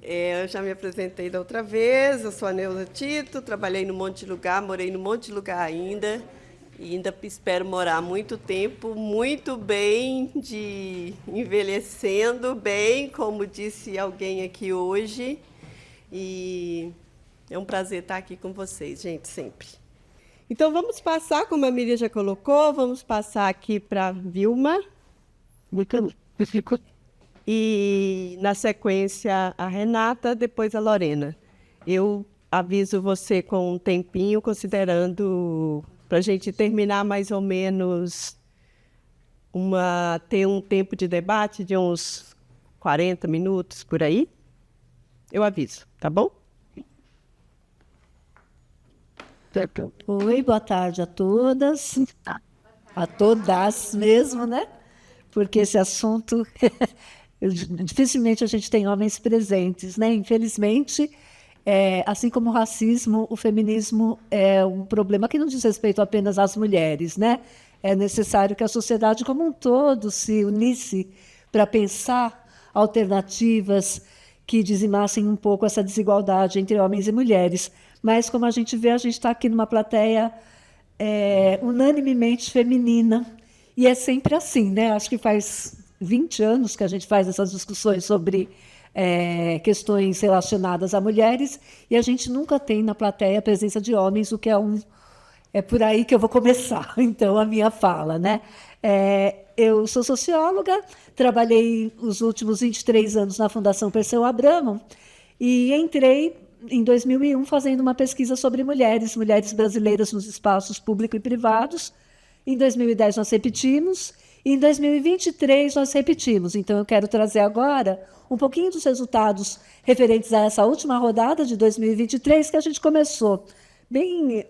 Eu já me apresentei da outra vez, eu sou a Neuza Tito, trabalhei num monte de lugar, morei num monte de lugar ainda, e ainda espero morar muito tempo, muito bem, de envelhecendo bem, como disse alguém aqui hoje. E é um prazer estar aqui com vocês, gente, sempre. Então vamos passar, como a Miriam já colocou, vamos passar aqui para a Vilma. E, na sequência, a Renata, depois a Lorena. Eu aviso você com um tempinho, considerando para a gente terminar mais ou menos, ter um tempo de debate de uns 40 minutos, por aí. Eu aviso, tá bom? Oi, boa tarde a todas. A todas mesmo, né? Porque esse assunto, dificilmente a gente tem homens presentes, né? Infelizmente, assim como o racismo, o feminismo é um problema que não diz respeito apenas às mulheres, né? É necessário que a sociedade como um todo se unisse para pensar alternativas que dizimassem um pouco essa desigualdade entre homens e mulheres. Mas, como a gente vê, a gente está aqui numa plateia unanimemente feminina, e é sempre assim, né? Acho que faz 20 anos que a gente faz essas discussões sobre questões relacionadas a mulheres, e a gente nunca tem na plateia a presença de homens, o que é por aí que eu vou começar, então, a minha fala, né? Eu sou socióloga, trabalhei os últimos 23 anos na Fundação Perseu Abramo, e entrei em 2001 fazendo uma pesquisa sobre mulheres brasileiras nos espaços públicos e privados. Em 2010 nós repetimos, e em 2023 nós repetimos. Então eu quero trazer agora um pouquinho dos resultados referentes a essa última rodada de 2023, que a gente começou bem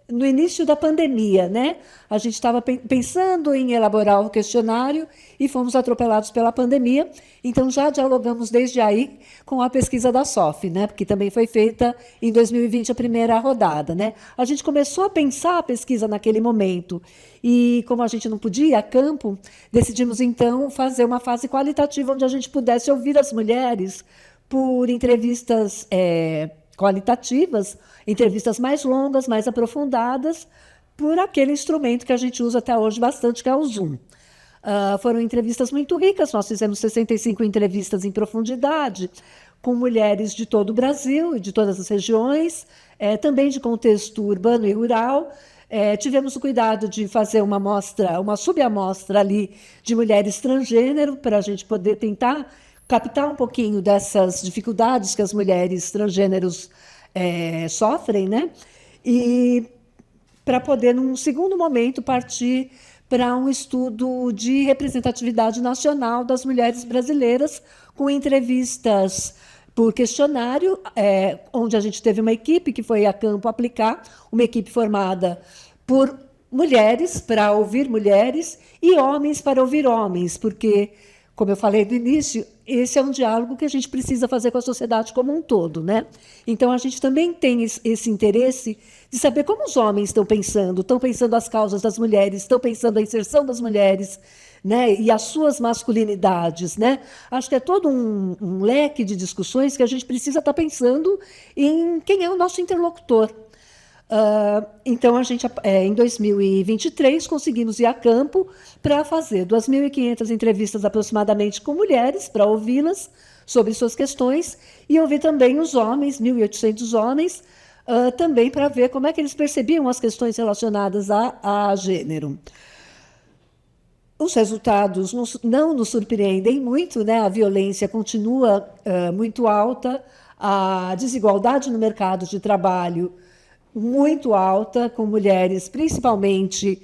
no início da pandemia, né? A gente estava pensando em elaborar o questionário e fomos atropelados pela pandemia. Então, já dialogamos desde aí com a pesquisa da SOF, né? Porque também foi feita em 2020 a primeira rodada, né? A gente começou a pensar a pesquisa naquele momento e, como a gente não podia ir a campo, decidimos, então, fazer uma fase qualitativa onde a gente pudesse ouvir as mulheres por entrevistas qualitativas, entrevistas mais longas, mais aprofundadas, por aquele instrumento que a gente usa até hoje bastante, que é o Zoom. Foram entrevistas muito ricas, nós fizemos 65 entrevistas em profundidade, com mulheres de todo o Brasil e de todas as regiões, também de contexto urbano e rural. Tivemos o cuidado de fazer uma subamostra ali de mulheres transgênero, para a gente poder tentar captar um pouquinho dessas dificuldades que as mulheres transgêneros sofrem, né? E para poder, num segundo momento, partir para um estudo de representatividade nacional das mulheres brasileiras, com entrevistas por questionário, onde a gente teve uma equipe que foi a campo aplicar, uma equipe formada por mulheres, para ouvir mulheres, e homens para ouvir homens, porque, como eu falei no início, esse é um diálogo que a gente precisa fazer com a sociedade como um todo, né? Então, a gente também tem esse interesse de saber como os homens estão pensando as causas das mulheres, estão pensando a inserção das mulheres, né? E as suas masculinidades, né? Acho que é todo um leque de discussões que a gente precisa estar pensando em quem é o nosso interlocutor. Então, a gente, em 2023, conseguimos ir a campo para fazer 2.500 entrevistas aproximadamente com mulheres, para ouvi-las sobre suas questões, e ouvir também os homens, 1.800 homens, também para ver como é que eles percebiam as questões relacionadas a gênero. Os resultados não nos surpreendem muito, né? A violência continua muito alta, a desigualdade no mercado de trabalho muito alta, com mulheres principalmente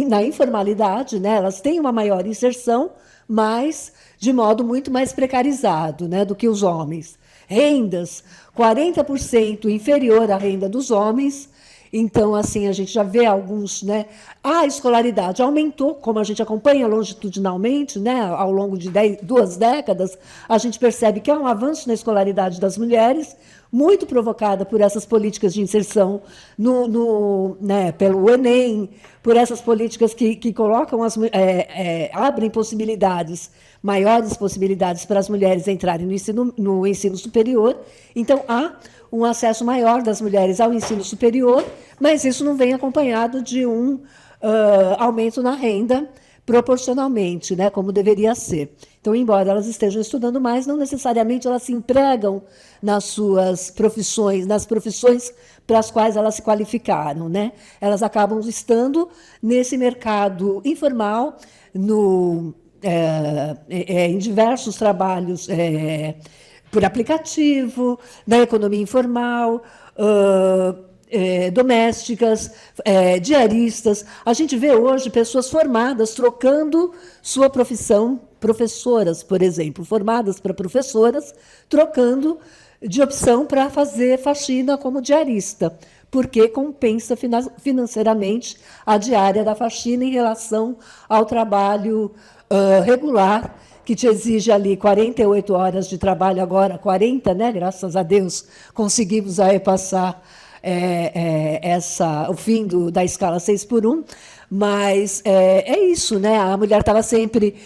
na informalidade, né? Elas têm uma maior inserção, mas de modo muito mais precarizado, né, do que os homens. Rendas 40% inferior à renda dos homens. Então, assim, a gente já vê alguns, né? A escolaridade aumentou, como a gente acompanha longitudinalmente, né? Ao longo de 2 décadas, a gente percebe que há um avanço na escolaridade das mulheres, muito provocada por essas políticas de inserção pelo Enem, por essas políticas que colocam abrem possibilidades maiores possibilidades para as mulheres entrarem no ensino superior. Então, há um acesso maior das mulheres ao ensino superior, mas isso não vem acompanhado de um aumento na renda proporcionalmente, né, como deveria ser. Então, embora elas estejam estudando mais, não necessariamente elas se empregam nas suas profissões, nas profissões para as quais elas se qualificaram, né? Elas acabam estando nesse mercado informal, em diversos trabalhos por aplicativo, na economia informal, domésticas, diaristas. A gente vê hoje pessoas formadas trocando sua profissão, professoras, por exemplo, formadas para professoras, trocando de opção para fazer faxina como diarista, porque compensa financeiramente a diária da faxina em relação ao trabalho regular, que te exige ali 48 horas de trabalho, agora 40, né? Graças a Deus conseguimos aí passar o fim da escala 6x1, mas é isso, né? A mulher estava sempre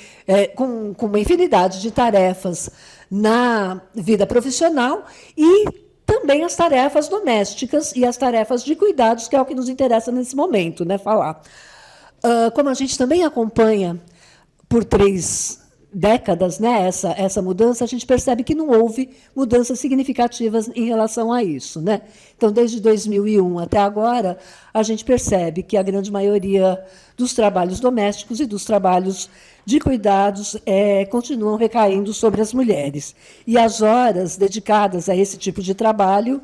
com uma infinidade de tarefas na vida profissional e também as tarefas domésticas e as tarefas de cuidados, que é o que nos interessa nesse momento, né? Falar. Como a gente também acompanha por 3 décadas, né, essa mudança, a gente percebe que não houve mudanças significativas em relação a isso, né? Então, desde 2001 até agora, a gente percebe que a grande maioria dos trabalhos domésticos e dos trabalhos de cuidados continuam recaindo sobre as mulheres. E as horas dedicadas a esse tipo de trabalho,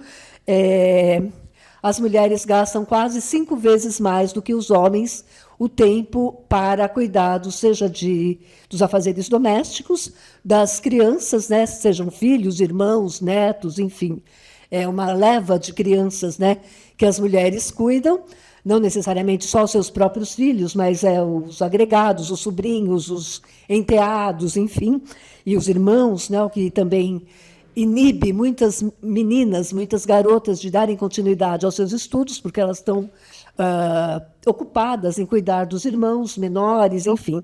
as mulheres gastam quase 5 vezes mais do que os homens o tempo para cuidados, seja dos afazeres domésticos, das crianças, né, sejam filhos, irmãos, netos, enfim. É uma leva de crianças, né, que as mulheres cuidam, não necessariamente só os seus próprios filhos, mas os agregados, os sobrinhos, os enteados, enfim, e os irmãos, né, o que também inibe muitas meninas, muitas garotas de darem continuidade aos seus estudos, porque elas estão ocupadas em cuidar dos irmãos menores, enfim.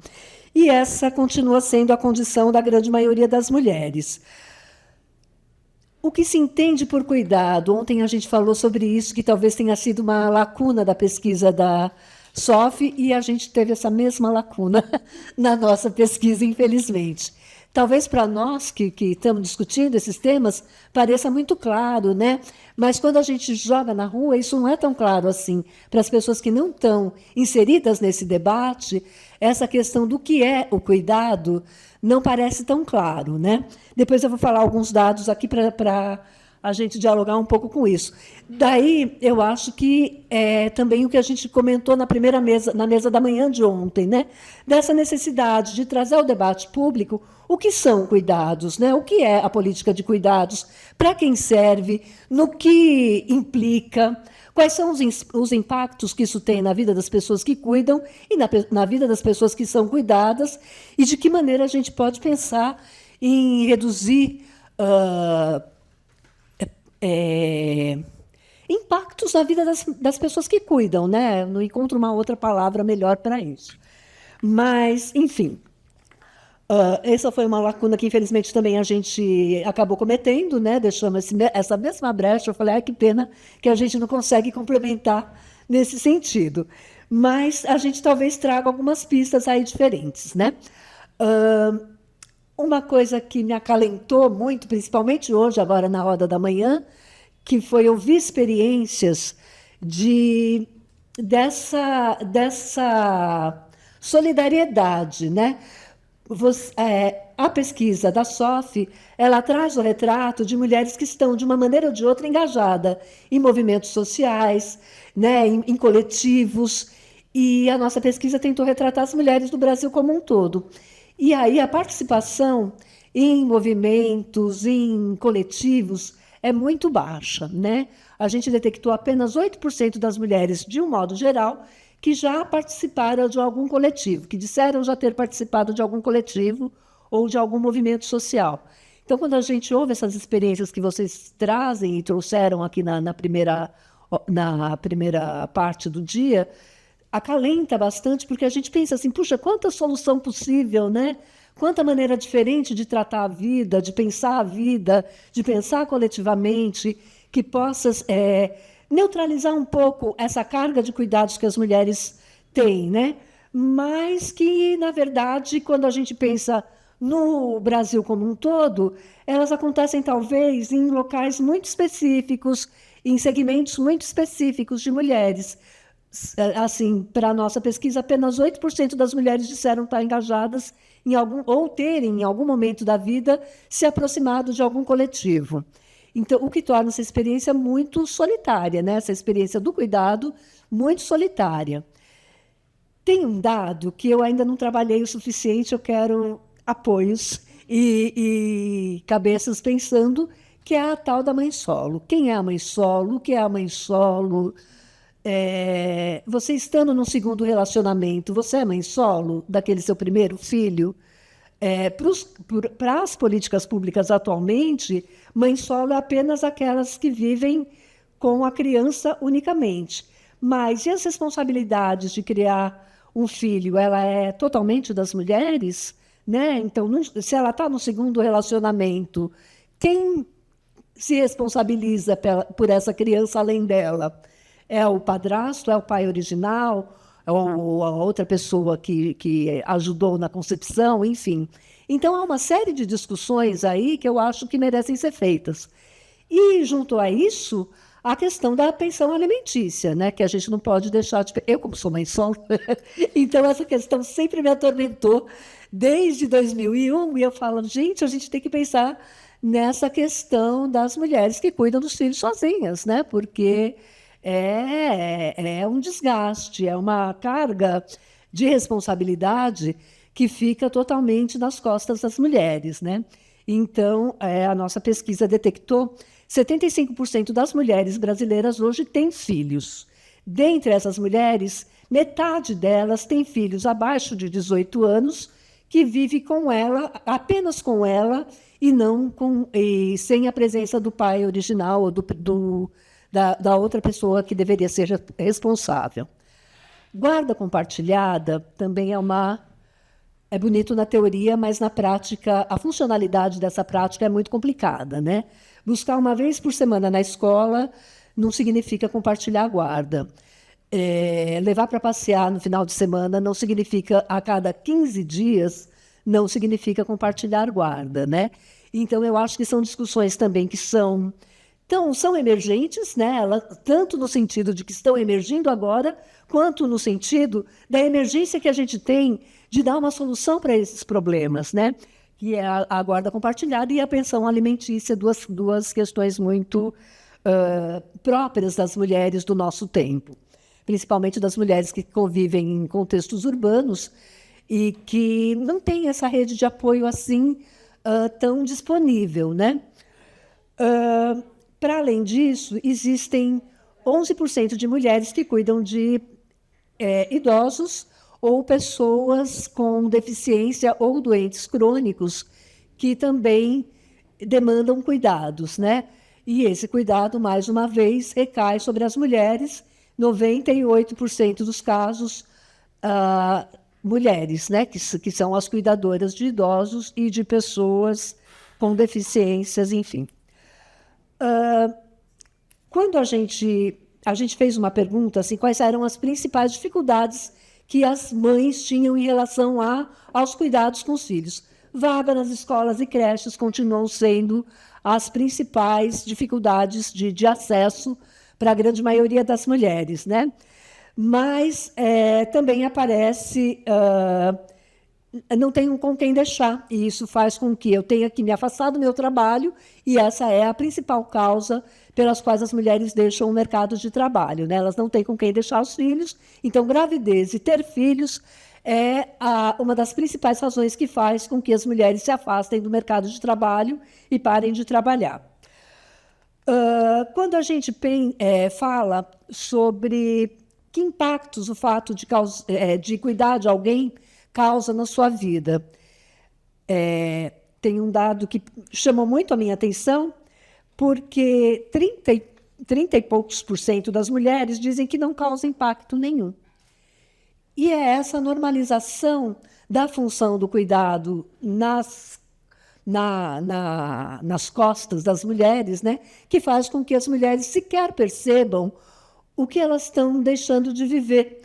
E essa continua sendo a condição da grande maioria das mulheres. O que se entende por cuidado? Ontem a gente falou sobre isso, que talvez tenha sido uma lacuna da pesquisa da SOF, e a gente teve essa mesma lacuna na nossa pesquisa, infelizmente. Talvez para nós que estamos discutindo esses temas pareça muito claro, né? Mas quando a gente joga na rua, isso não é tão claro assim. Para as pessoas que não estão inseridas nesse debate, essa questão do que é o cuidado não parece tão claro, né? Depois eu vou falar alguns dados aqui para a gente dialogar um pouco com isso. Daí, eu acho que também o que a gente comentou na mesa da manhã de ontem, né? Dessa necessidade de trazer ao debate público o que são cuidados, né? O que é a política de cuidados, para quem serve, no que implica, quais são os impactos que isso tem na vida das pessoas que cuidam e na vida das pessoas que são cuidadas, e de que maneira a gente pode pensar em reduzir impactos na vida das pessoas que cuidam, né? Não encontro uma outra palavra melhor para isso. Mas, enfim, essa foi uma lacuna que, infelizmente, também a gente acabou cometendo, né? Deixamos essa mesma brecha. Eu falei, que pena que a gente não consegue complementar nesse sentido. Mas a gente talvez traga algumas pistas aí diferentes, né? Uma coisa que me acalentou muito, principalmente hoje, agora na roda da manhã, que foi ouvir experiências dessa solidariedade, né? A pesquisa da SOF, ela traz o retrato de mulheres que estão, de uma maneira ou de outra, engajadas em movimentos sociais, né, em coletivos, e a nossa pesquisa tentou retratar as mulheres do Brasil como um todo. E aí a participação em movimentos, em coletivos, é muito baixa, né? A gente detectou apenas 8% das mulheres, de um modo geral, que já participaram de algum coletivo, que disseram já ter participado de algum coletivo ou de algum movimento social. Então, quando a gente ouve essas experiências que vocês trazem e trouxeram aqui na primeira parte do dia, acalenta bastante, porque a gente pensa assim, puxa, quanta solução possível, né? quanta maneira diferente de tratar a vida, de pensar coletivamente, que possa neutralizar um pouco essa carga de cuidados que as mulheres têm, né? Mas que, na verdade, quando a gente pensa no Brasil como um todo, elas acontecem talvez em locais muito específicos, em segmentos muito específicos de mulheres. Assim, para a nossa pesquisa, apenas 8% das mulheres disseram estar engajadas em algum, ou terem, em algum momento da vida, se aproximado de algum coletivo. Então, o que torna essa experiência muito solitária, né? Essa experiência do cuidado muito solitária. Tem um dado que eu ainda não trabalhei o suficiente, eu quero apoios e cabeças pensando, que é a tal da mãe solo. Quem é a mãe solo? O que é a mãe solo? Você estando num segundo relacionamento, você é mãe solo daquele seu primeiro filho? Para as políticas públicas atualmente, mãe solo é apenas aquelas que vivem com a criança unicamente. Mas e as responsabilidades de criar um filho? Ela é totalmente das mulheres, né? Então, se ela está no segundo relacionamento, quem se responsabiliza por essa criança além dela? É o padrasto, é o pai original, ou a outra pessoa que ajudou na concepção, enfim. Então, há uma série de discussões aí que eu acho que merecem ser feitas. E, junto a isso, a questão da pensão alimentícia, né, que a gente não pode deixar de... Eu, como sou mãe solo, então essa questão sempre me atormentou desde 2001, e eu falo, gente, a gente tem que pensar nessa questão das mulheres que cuidam dos filhos sozinhas, né, porque é um desgaste, é uma carga de responsabilidade que fica totalmente nas costas das mulheres, né? Então, a nossa pesquisa detectou 75% das mulheres brasileiras hoje têm filhos. Dentre essas mulheres, metade delas tem filhos abaixo de 18 anos que vive com ela, apenas com ela, e sem a presença do pai original ou da outra pessoa que deveria ser responsável. Guarda compartilhada também é bonito na teoria, mas na prática, a funcionalidade dessa prática é muito complicada, né? Buscar uma vez por semana na escola não significa compartilhar a guarda. Levar para passear no final de semana não significa, a cada 15 dias, não significa compartilhar guarda, né? Então, eu acho que são discussões também que são emergentes, né? Tanto no sentido de que estão emergindo agora, quanto no sentido da emergência que a gente tem de dar uma solução para esses problemas, né? Que é a guarda compartilhada e a pensão alimentícia, duas questões muito próprias das mulheres do nosso tempo, principalmente das mulheres que convivem em contextos urbanos e que não têm essa rede de apoio assim tão disponível, né? Para além disso, existem 11% de mulheres que cuidam de idosos ou pessoas com deficiência ou doentes crônicos que também demandam cuidados, né? E esse cuidado, mais uma vez, recai sobre as mulheres, 98% dos casos, mulheres, né? Que são as cuidadoras de idosos e de pessoas com deficiências, enfim. Quando a gente fez uma pergunta, assim, quais eram as principais dificuldades que as mães tinham em relação aos cuidados com os filhos. Vaga nas escolas e creches continuam sendo as principais dificuldades de acesso para a grande maioria das mulheres, né? Mas também aparece... não tenho com quem deixar, e isso faz com que eu tenha que me afastar do meu trabalho, e essa é a principal causa pelas quais as mulheres deixam o mercado de trabalho, né? Elas não têm com quem deixar os filhos, então gravidez e ter filhos é uma das principais razões que faz com que as mulheres se afastem do mercado de trabalho e parem de trabalhar. Quando a gente fala sobre que impactos o fato de cuidar de alguém causa na sua vida. Tem um dado que chamou muito a minha atenção, porque 30 e poucos por cento das mulheres dizem que não causa impacto nenhum. E é essa normalização da função do cuidado nas costas das mulheres, né, que faz com que as mulheres sequer percebam o que elas estão deixando de viver,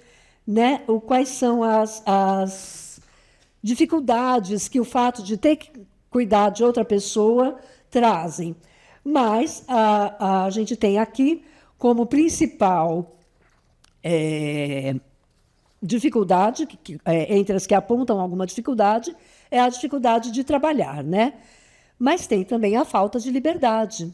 né? Quais são as dificuldades que o fato de ter que cuidar de outra pessoa trazem. Mas a gente tem aqui como principal dificuldade, entre as que apontam alguma dificuldade, é a dificuldade de trabalhar, né? Mas tem também a falta de liberdade,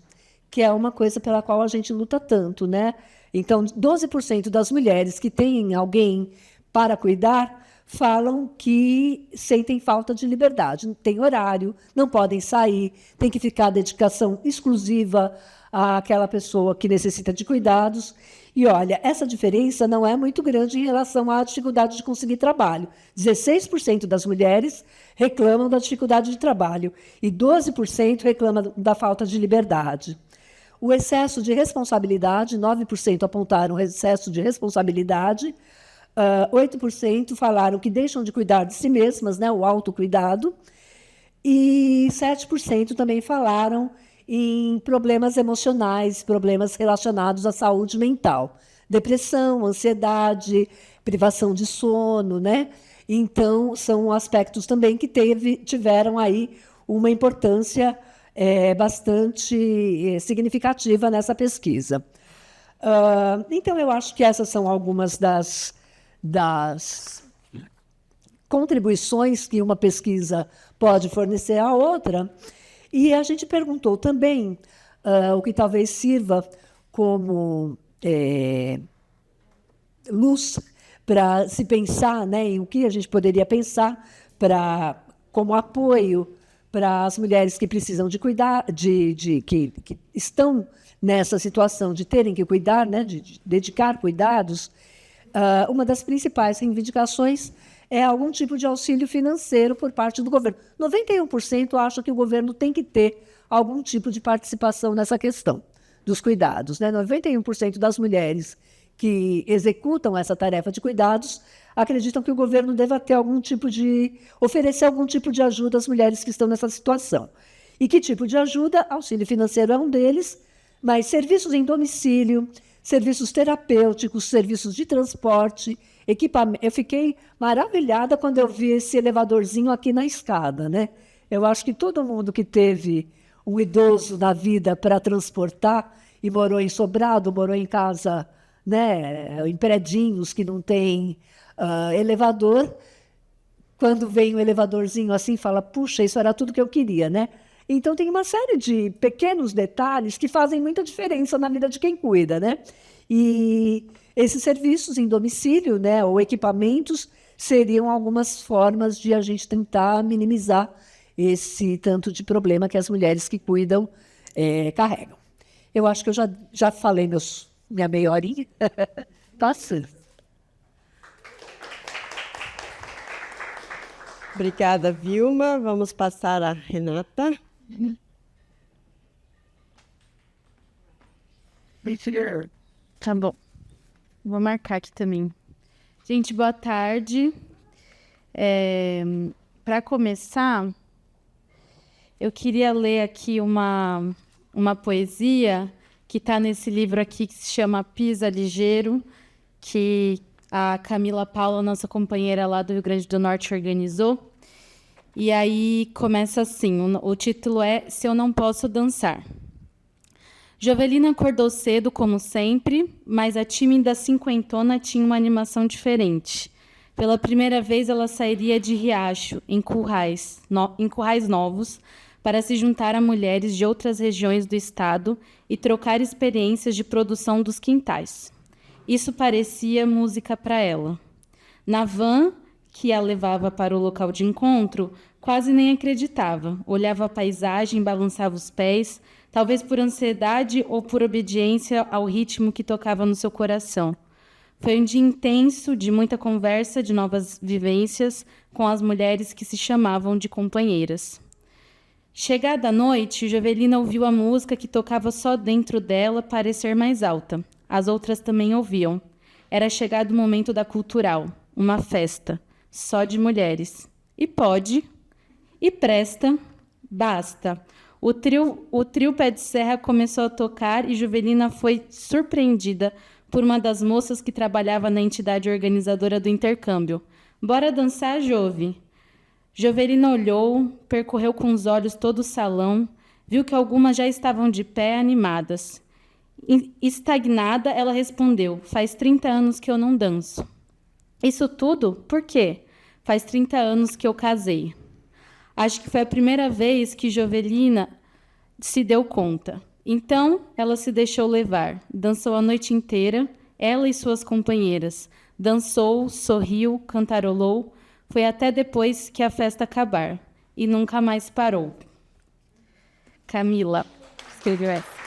que é uma coisa pela qual a gente luta tanto, né? Então, 12% das mulheres que têm alguém para cuidar falam que sentem falta de liberdade, não tem horário, não podem sair, tem que ficar dedicação exclusiva àquela pessoa que necessita de cuidados. E, olha, essa diferença não é muito grande em relação à dificuldade de conseguir trabalho. 16% das mulheres reclamam da dificuldade de trabalho e 12% reclamam da falta de liberdade. O excesso de responsabilidade, 9% apontaram excesso de responsabilidade, 8% falaram que deixam de cuidar de si mesmas, né, o autocuidado, e 7% também falaram em problemas emocionais, problemas relacionados à saúde mental, depressão, ansiedade, privação de sono, né? Então, são aspectos também que tiveram aí uma importância bastante significativa nessa pesquisa. Então, eu acho que essas são algumas das contribuições que uma pesquisa pode fornecer à outra. E a gente perguntou também o que talvez sirva como luz para se pensar, né, em o que a gente poderia pensar como apoio para as mulheres que precisam de cuidar, que estão nessa situação de terem que cuidar, né, de dedicar cuidados. Uma das principais reivindicações é algum tipo de auxílio financeiro por parte do governo. 91% acham que o governo tem que ter algum tipo de participação nessa questão dos cuidados, né? 91% das mulheres que executam essa tarefa de cuidados acreditam que o governo deva ter oferecer algum tipo de ajuda às mulheres que estão nessa situação. E que tipo de ajuda? Auxílio financeiro é um deles, mas serviços em domicílio, serviços terapêuticos, serviços de transporte, equipamento. Eu fiquei maravilhada quando eu vi esse elevadorzinho aqui na escada, né? Eu acho que todo mundo que teve um idoso na vida para transportar e morou em sobrado, morou em casa, né, em predinhos que não tem elevador, quando vem um elevadorzinho assim, fala, puxa, isso era tudo que eu queria, né? Então, tem uma série de pequenos detalhes que fazem muita diferença na vida de quem cuida, né? E esses serviços em domicílio, né, ou equipamentos, seriam algumas formas de a gente tentar minimizar esse tanto de problema que as mulheres que cuidam carregam. Eu acho que eu já falei minha meia horinha. Tá certo. Obrigada, Vilma. Vamos passar a Renata. Tá bom. Vou marcar aqui também. Gente, boa tarde. Para começar, eu queria ler aqui uma poesia que está nesse livro aqui que se chama Pisa Ligeiro, que a Camila Paula, nossa companheira lá do Rio Grande do Norte, organizou. E aí começa assim, o título é Se Eu Não Posso Dançar. Jovelina acordou cedo, como sempre, mas a tímida cinquentona tinha uma animação diferente. Pela primeira vez, ela sairia de Riacho, em currais novos, para se juntar a mulheres de outras regiões do estado e trocar experiências de produção dos quintais. Isso parecia música para ela. Na van que a levava para o local de encontro, quase nem acreditava. Olhava a paisagem, balançava os pés, talvez por ansiedade ou por obediência ao ritmo que tocava no seu coração. Foi um dia intenso, de muita conversa, de novas vivências com as mulheres que se chamavam de companheiras. Chegada a noite, Jovelina ouviu a música que tocava só dentro dela parecer mais alta. As outras também ouviam. Era chegado o momento da cultural, uma festa, só de mulheres. e pode, e presta, basta. O trio Pé de Serra começou a tocar e Jovelina foi surpreendida por uma das moças que trabalhava na entidade organizadora do intercâmbio. Bora dançar, Jove? Jovelina olhou, percorreu com os olhos todo o salão, viu que algumas já estavam de pé, animadas. Estagnada, ela respondeu, faz 30 anos que eu não danço. Isso tudo? Por quê? Faz 30 anos que eu casei. Acho que foi a primeira vez que Jovelina se deu conta. Então, ela se deixou levar. Dançou a noite inteira, ela e suas companheiras. Dançou, sorriu, cantarolou. Foi até depois que a festa acabar. E nunca mais parou. Camila escreveu essa.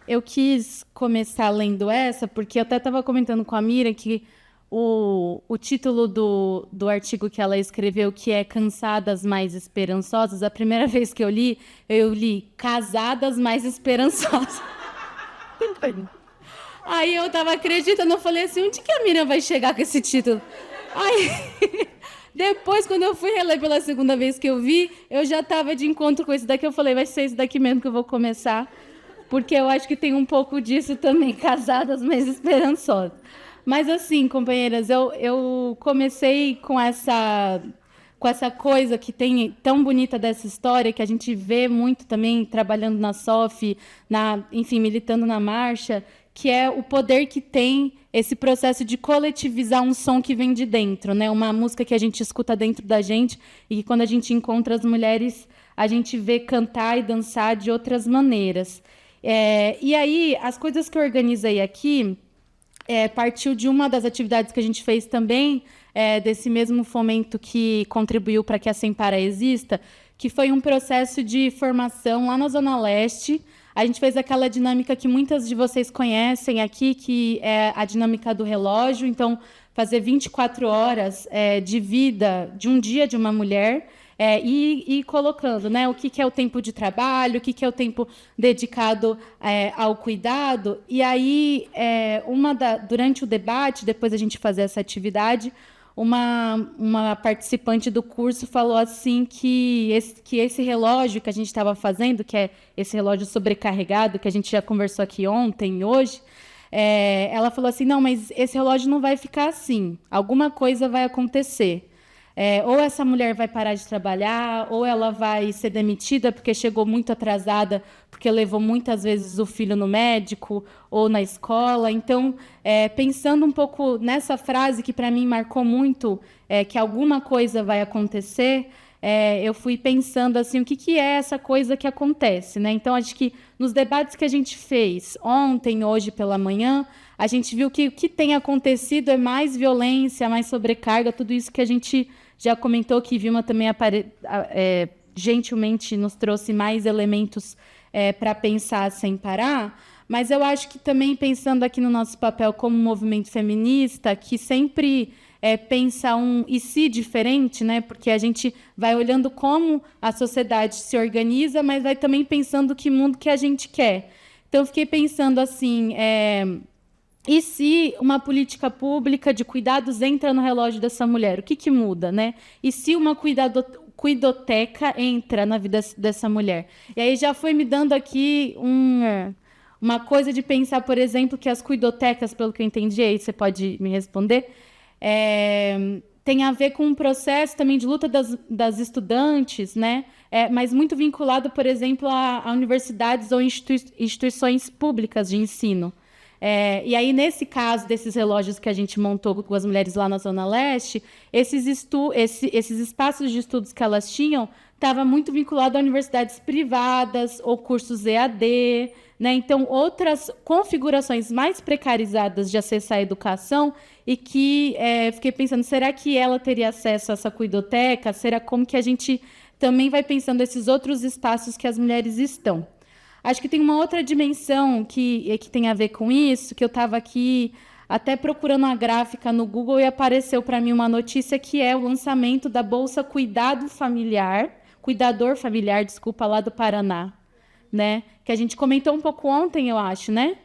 Eu quis começar lendo essa, porque eu até estava comentando com a Mira que o título do artigo que ela escreveu, que é Cansadas Mais Esperançosas, a primeira vez que eu li Casadas Mais Esperançosas. Aí eu estava acreditando, eu falei assim, onde que a Mira vai chegar com esse título? Aí, depois, quando eu fui reler pela segunda vez que eu vi, eu já estava de encontro com esse daqui, eu falei, vai ser esse daqui mesmo que eu vou começar, porque eu acho que tem um pouco disso também, Casadas Mais Esperançosas. Mas assim, companheiras, eu comecei com essa coisa que tem tão bonita dessa história, que a gente vê muito também trabalhando na SOF, enfim, militando na marcha, que é o poder que tem esse processo de coletivizar um som que vem de dentro, né? Uma música que a gente escuta dentro da gente e que quando a gente encontra as mulheres, a gente vê cantar e dançar de outras maneiras. E aí, as coisas que eu organizei aqui partiu de uma das atividades que a gente fez também, desse mesmo fomento que contribuiu para que a Sem Para exista, que foi um processo de formação lá na Zona Leste. A gente fez aquela dinâmica que muitas de vocês conhecem aqui, que é a dinâmica do relógio. Então, fazer 24 horas de vida de um dia de uma mulher, e colocando, né, o que é o tempo de trabalho, o que é o tempo dedicado ao cuidado. E aí, durante o debate, depois a gente fazer essa atividade, uma participante do curso falou assim que esse relógio que a gente estava fazendo, que é esse relógio sobrecarregado, que a gente já conversou aqui ontem e hoje, ela falou assim, não, mas esse relógio não vai ficar assim, alguma coisa vai acontecer. Ou essa mulher vai parar de trabalhar, ou ela vai ser demitida porque chegou muito atrasada, porque levou muitas vezes o filho no médico ou na escola. Então, pensando um pouco nessa frase que para mim marcou muito, que alguma coisa vai acontecer, eu fui pensando assim, o que é essa coisa que acontece, né? Então, acho que nos debates que a gente fez ontem, hoje pela manhã, a gente viu que o que tem acontecido é mais violência, mais sobrecarga, tudo isso que a gente já comentou, que Vilma também gentilmente nos trouxe mais elementos para pensar sem parar, mas eu acho que também, pensando aqui no nosso papel como movimento feminista, que sempre pensa um e se diferente, né? Porque a gente vai olhando como a sociedade se organiza, mas vai também pensando que mundo que a gente quer. Então, eu fiquei pensando assim... E se uma política pública de cuidados entra no relógio dessa mulher? O que muda, né? E se uma cuidoteca entra na vida dessa mulher? E aí já foi me dando aqui uma coisa de pensar, por exemplo, que as cuidotecas, pelo que eu entendi, aí você pode me responder, tem a ver com um processo também de luta das estudantes, né? Mas muito vinculado, por exemplo, a universidades ou instituições públicas de ensino. E aí, nesse caso desses relógios que a gente montou com as mulheres lá na Zona Leste, esses espaços de estudos que elas tinham estavam muito vinculados a universidades privadas ou cursos EAD, né? Então, outras configurações mais precarizadas de acessar a educação e que fiquei pensando, será que ela teria acesso a essa cuidoteca? Será como que a gente também vai pensando esses outros espaços que as mulheres estão? Acho que tem uma outra dimensão que tem a ver com isso, que eu estava aqui até procurando uma gráfica no Google e apareceu para mim uma notícia que é o lançamento da Bolsa Cuidador Familiar, lá do Paraná, né? Que a gente comentou um pouco ontem, eu acho, né?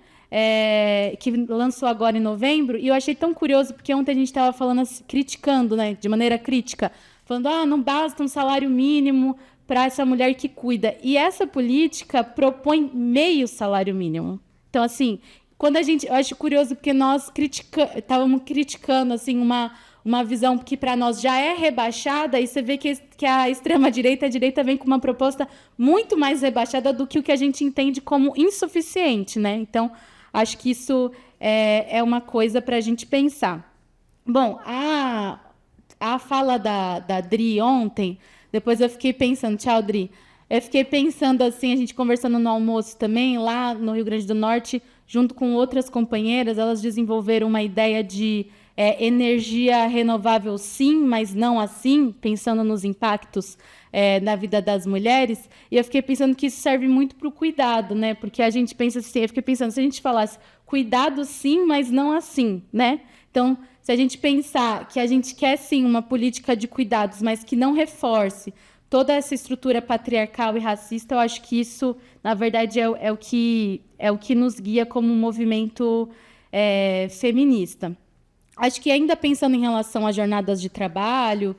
que lançou agora em novembro, e eu achei tão curioso, porque ontem a gente estava falando, assim, criticando, né, de maneira crítica, falando, não basta um salário mínimo para essa mulher que cuida. E essa política propõe meio salário mínimo. Então, assim, eu acho curioso, porque nós estávamos criticando assim, uma visão que para nós já é rebaixada, e você vê que a extrema-direita, a direita vem com uma proposta muito mais rebaixada do que o que a gente entende como insuficiente, né? Então, acho que isso é uma coisa para a gente pensar. Bom, a fala da Dri ontem, depois eu fiquei pensando, tchau, Dri, eu fiquei pensando assim, a gente conversando no almoço também, lá no Rio Grande do Norte, junto com outras companheiras, elas desenvolveram uma ideia de energia renovável sim, mas não assim, pensando nos impactos na vida das mulheres. E eu fiquei pensando que isso serve muito para o cuidado, né? Porque a gente pensa assim, eu fiquei pensando, se a gente falasse cuidado sim, mas não assim, né? Então, se a gente pensar que a gente quer sim uma política de cuidados, mas que não reforce toda essa estrutura patriarcal e racista, eu acho que isso, na verdade, é o que nos guia como um movimento feminista. Acho que ainda pensando em relação às jornadas de trabalho,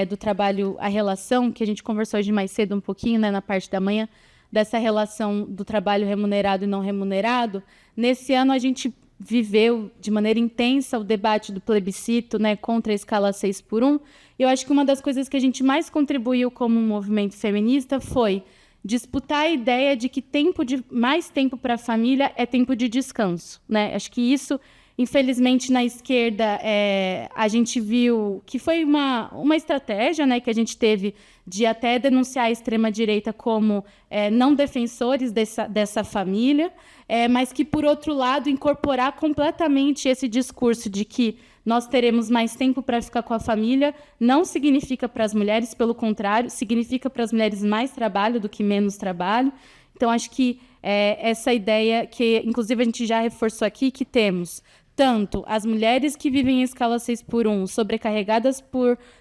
do trabalho, a relação, que a gente conversou hoje mais cedo um pouquinho, né, na parte da manhã, dessa relação do trabalho remunerado e não remunerado, nesse ano a gente viveu de maneira intensa o debate do plebiscito, né, contra a escala 6x1. Eu acho que uma das coisas que a gente mais contribuiu como um movimento feminista foi disputar a ideia de que mais tempo para a família é tempo de descanso, né? Acho que isso, infelizmente, na esquerda, a gente viu que foi uma estratégia, né, que a gente teve de até denunciar a extrema-direita como não defensores dessa família, mas que, por outro lado, incorporar completamente esse discurso de que nós teremos mais tempo para ficar com a família, não significa para as mulheres, pelo contrário, significa para as mulheres mais trabalho do que menos trabalho. Então, acho que essa ideia que, inclusive, a gente já reforçou aqui, que temos tanto as mulheres que vivem em escala 6x1, sobrecarregadas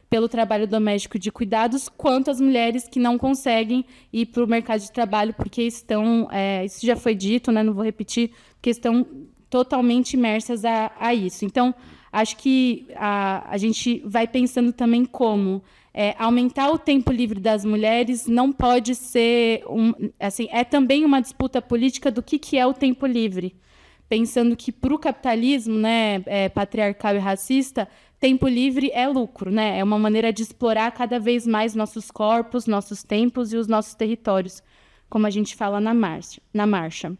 pelo trabalho doméstico de cuidados, quanto as mulheres que não conseguem ir para o mercado de trabalho, porque estão, isso já foi dito, né, não vou repetir, porque estão totalmente imersas a isso. Então, acho que a gente vai pensando também como aumentar o tempo livre das mulheres não pode ser é também uma disputa política do que é o tempo livre. Pensando que, para o capitalismo, né, patriarcal e racista, tempo livre é lucro, né? É uma maneira de explorar cada vez mais nossos corpos, nossos tempos e os nossos territórios, como a gente fala na marcha.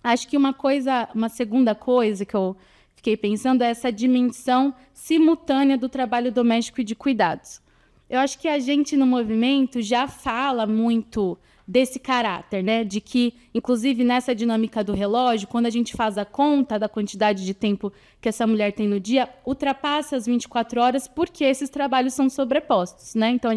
Acho que uma segunda coisa que eu fiquei pensando é essa dimensão simultânea do trabalho doméstico e de cuidados. Eu acho que a gente, no movimento, já fala muito desse caráter, né? De que, inclusive, nessa dinâmica do relógio, quando a gente faz a conta da quantidade de tempo que essa mulher tem no dia, ultrapassa as 24 horas porque esses trabalhos são sobrepostos, né? Então,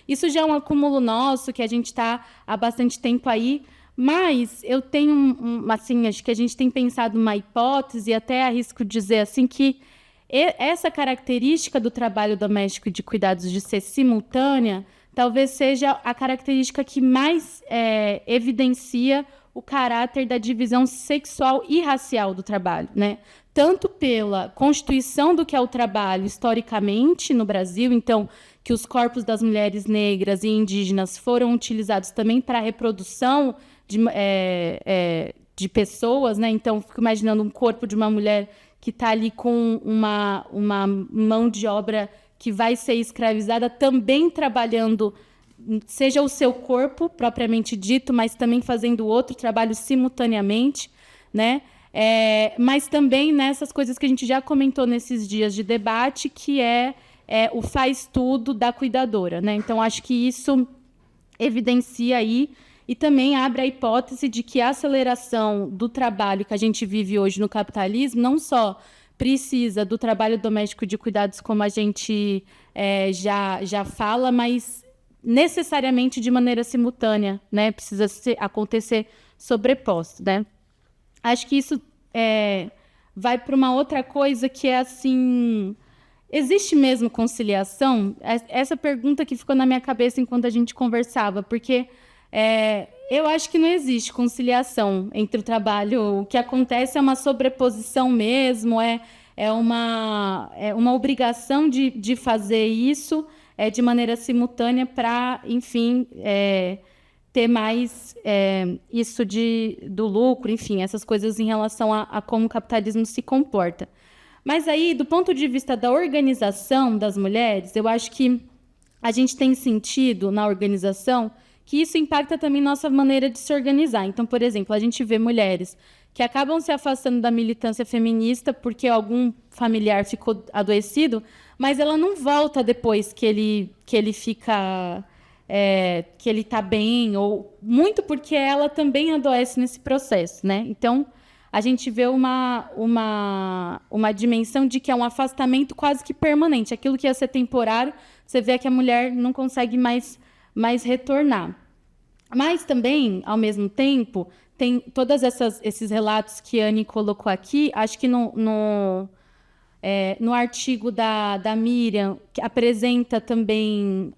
isso já é um acúmulo nosso, que a gente está há bastante tempo aí, mas eu tenho, assim, acho que a gente tem pensado uma hipótese, e até arrisco dizer assim, que essa característica do trabalho doméstico e de cuidados de ser simultânea talvez seja a característica que mais evidencia o caráter da divisão sexual e racial do trabalho, né? Tanto pela constituição do que é o trabalho historicamente no Brasil, então, que os corpos das mulheres negras e indígenas foram utilizados também para a reprodução de pessoas, né? Então, fico imaginando um corpo de uma mulher que está ali com uma mão de obra que vai ser escravizada, também trabalhando, seja o seu corpo, propriamente dito, mas também fazendo outro trabalho simultaneamente, né? Mas também nessas coisas que a gente já comentou nesses dias de debate, que o faz tudo da cuidadora, né? Então, acho que isso evidencia aí e também abre a hipótese de que a aceleração do trabalho que a gente vive hoje no capitalismo não só precisa do trabalho doméstico de cuidados, como a gente já fala, mas necessariamente de maneira simultânea, né? Precisa acontecer sobreposto, né? Acho que isso vai para uma outra coisa que é assim... Existe mesmo conciliação? Essa pergunta que ficou na minha cabeça enquanto a gente conversava, porque Eu acho que não existe conciliação entre o trabalho. O que acontece é uma sobreposição mesmo, é uma obrigação de fazer isso de maneira simultânea para, enfim, ter mais isso do lucro, enfim, essas coisas em relação a como o capitalismo se comporta. Mas aí, do ponto de vista da organização das mulheres, eu acho que a gente tem sentido na organização que isso impacta também nossa maneira de se organizar. Então, por exemplo, a gente vê mulheres que acabam se afastando da militância feminista porque algum familiar ficou adoecido, mas ela não volta depois que ele fica... que ele está bem, ou muito porque ela também adoece nesse processo, né? Então, a gente vê uma dimensão de que é um afastamento quase que permanente. Aquilo que ia ser temporário, você vê que a mulher não consegue mais retornar. Mas também, ao mesmo tempo, tem todos esses relatos que a Anne colocou aqui, acho que no artigo da Miriam, que apresenta também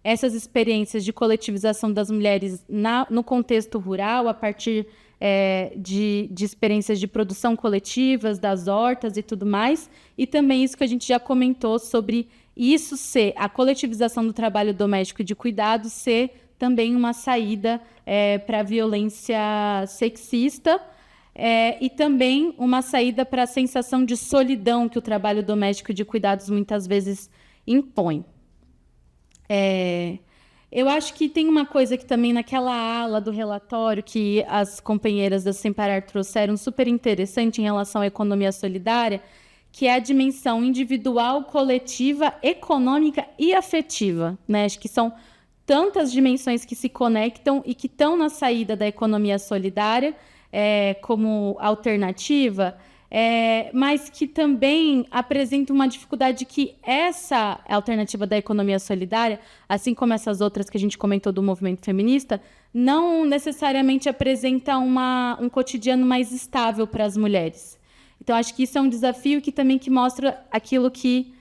essas experiências de coletivização das mulheres no contexto rural, a partir de experiências de produção coletivas, das hortas e tudo mais, e também isso que a gente já comentou sobre isso ser, a coletivização do trabalho doméstico e de cuidado ser também uma saída para a violência sexista, e também uma saída para a sensação de solidão que o trabalho doméstico e de cuidados muitas vezes impõe. Eu acho que tem uma coisa que também naquela ala do relatório que as companheiras da Semparar trouxeram super interessante em relação à economia solidária, que é a dimensão individual, coletiva, econômica e afetiva, né? Acho que são tantas dimensões que se conectam e que estão na saída da economia solidária como alternativa, mas que também apresenta uma dificuldade que essa alternativa da economia solidária, assim como essas outras que a gente comentou do movimento feminista, não necessariamente apresenta um cotidiano mais estável para as mulheres. Então, acho que isso é um desafio que mostra aquilo que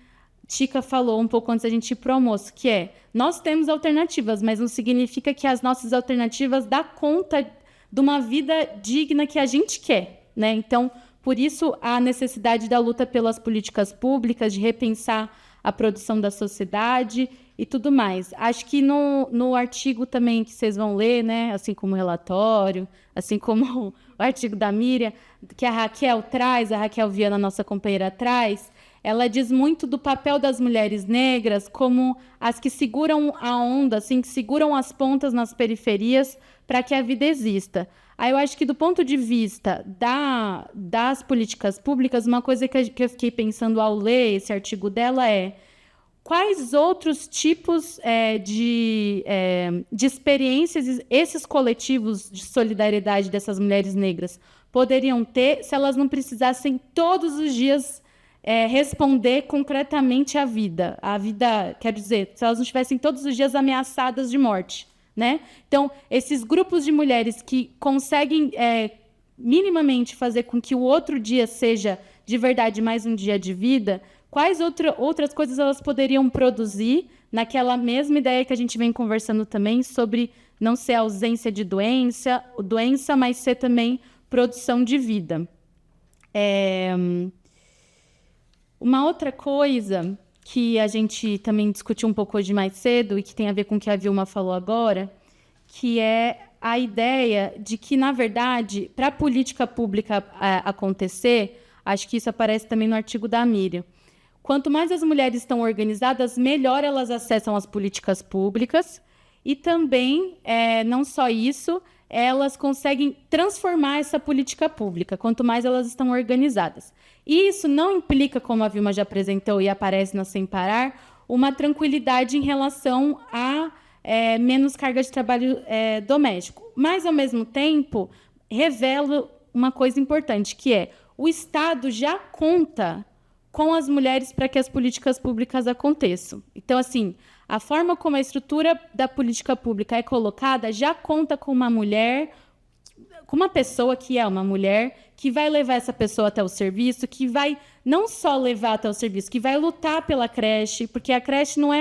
Chica falou um pouco antes da gente ir para o almoço, que nós temos alternativas, mas não significa que as nossas alternativas dão conta de uma vida digna que a gente quer, né? Então, por isso, a necessidade da luta pelas políticas públicas, de repensar a produção da sociedade e tudo mais. Acho que no artigo também que vocês vão ler, né, assim como o relatório, assim como o artigo da Miriam, que a Raquel Viana, nossa companheira, traz, ela diz muito do papel das mulheres negras como as que seguram a onda, assim, que seguram as pontas nas periferias para que a vida exista. Aí eu acho que, do ponto de vista das políticas públicas, uma coisa que eu fiquei pensando ao ler esse artigo dela quais outros tipos de experiências esses coletivos de solidariedade dessas mulheres negras poderiam ter se elas não precisassem todos os dias responder concretamente à vida. A vida, quer dizer, se elas não estivessem todos os dias ameaçadas de morte, né? Então, esses grupos de mulheres que conseguem minimamente fazer com que o outro dia seja, de verdade, mais um dia de vida, quais outras coisas elas poderiam produzir naquela mesma ideia que a gente vem conversando também sobre não ser ausência de doença, mas ser também produção de vida. Uma outra coisa que a gente também discutiu um pouco hoje mais cedo e que tem a ver com o que a Vilma falou agora, que é a ideia de que, na verdade, para a política pública acontecer, acho que isso aparece também no artigo da Miriam, quanto mais as mulheres estão organizadas, melhor elas acessam as políticas públicas e também, não só isso, elas conseguem transformar essa política pública, quanto mais elas estão organizadas. E isso não implica, como a Vilma já apresentou e aparece na Sem Parar, uma tranquilidade em relação a menos carga de trabalho doméstico. Mas, ao mesmo tempo, revela uma coisa importante, que o Estado já conta com as mulheres para que as políticas públicas aconteçam. Então, assim, a forma como a estrutura da política pública é colocada já conta com uma mulher, com uma pessoa que é uma mulher, que vai levar essa pessoa até o serviço, que vai não só levar até o serviço, que vai lutar pela creche, porque a creche não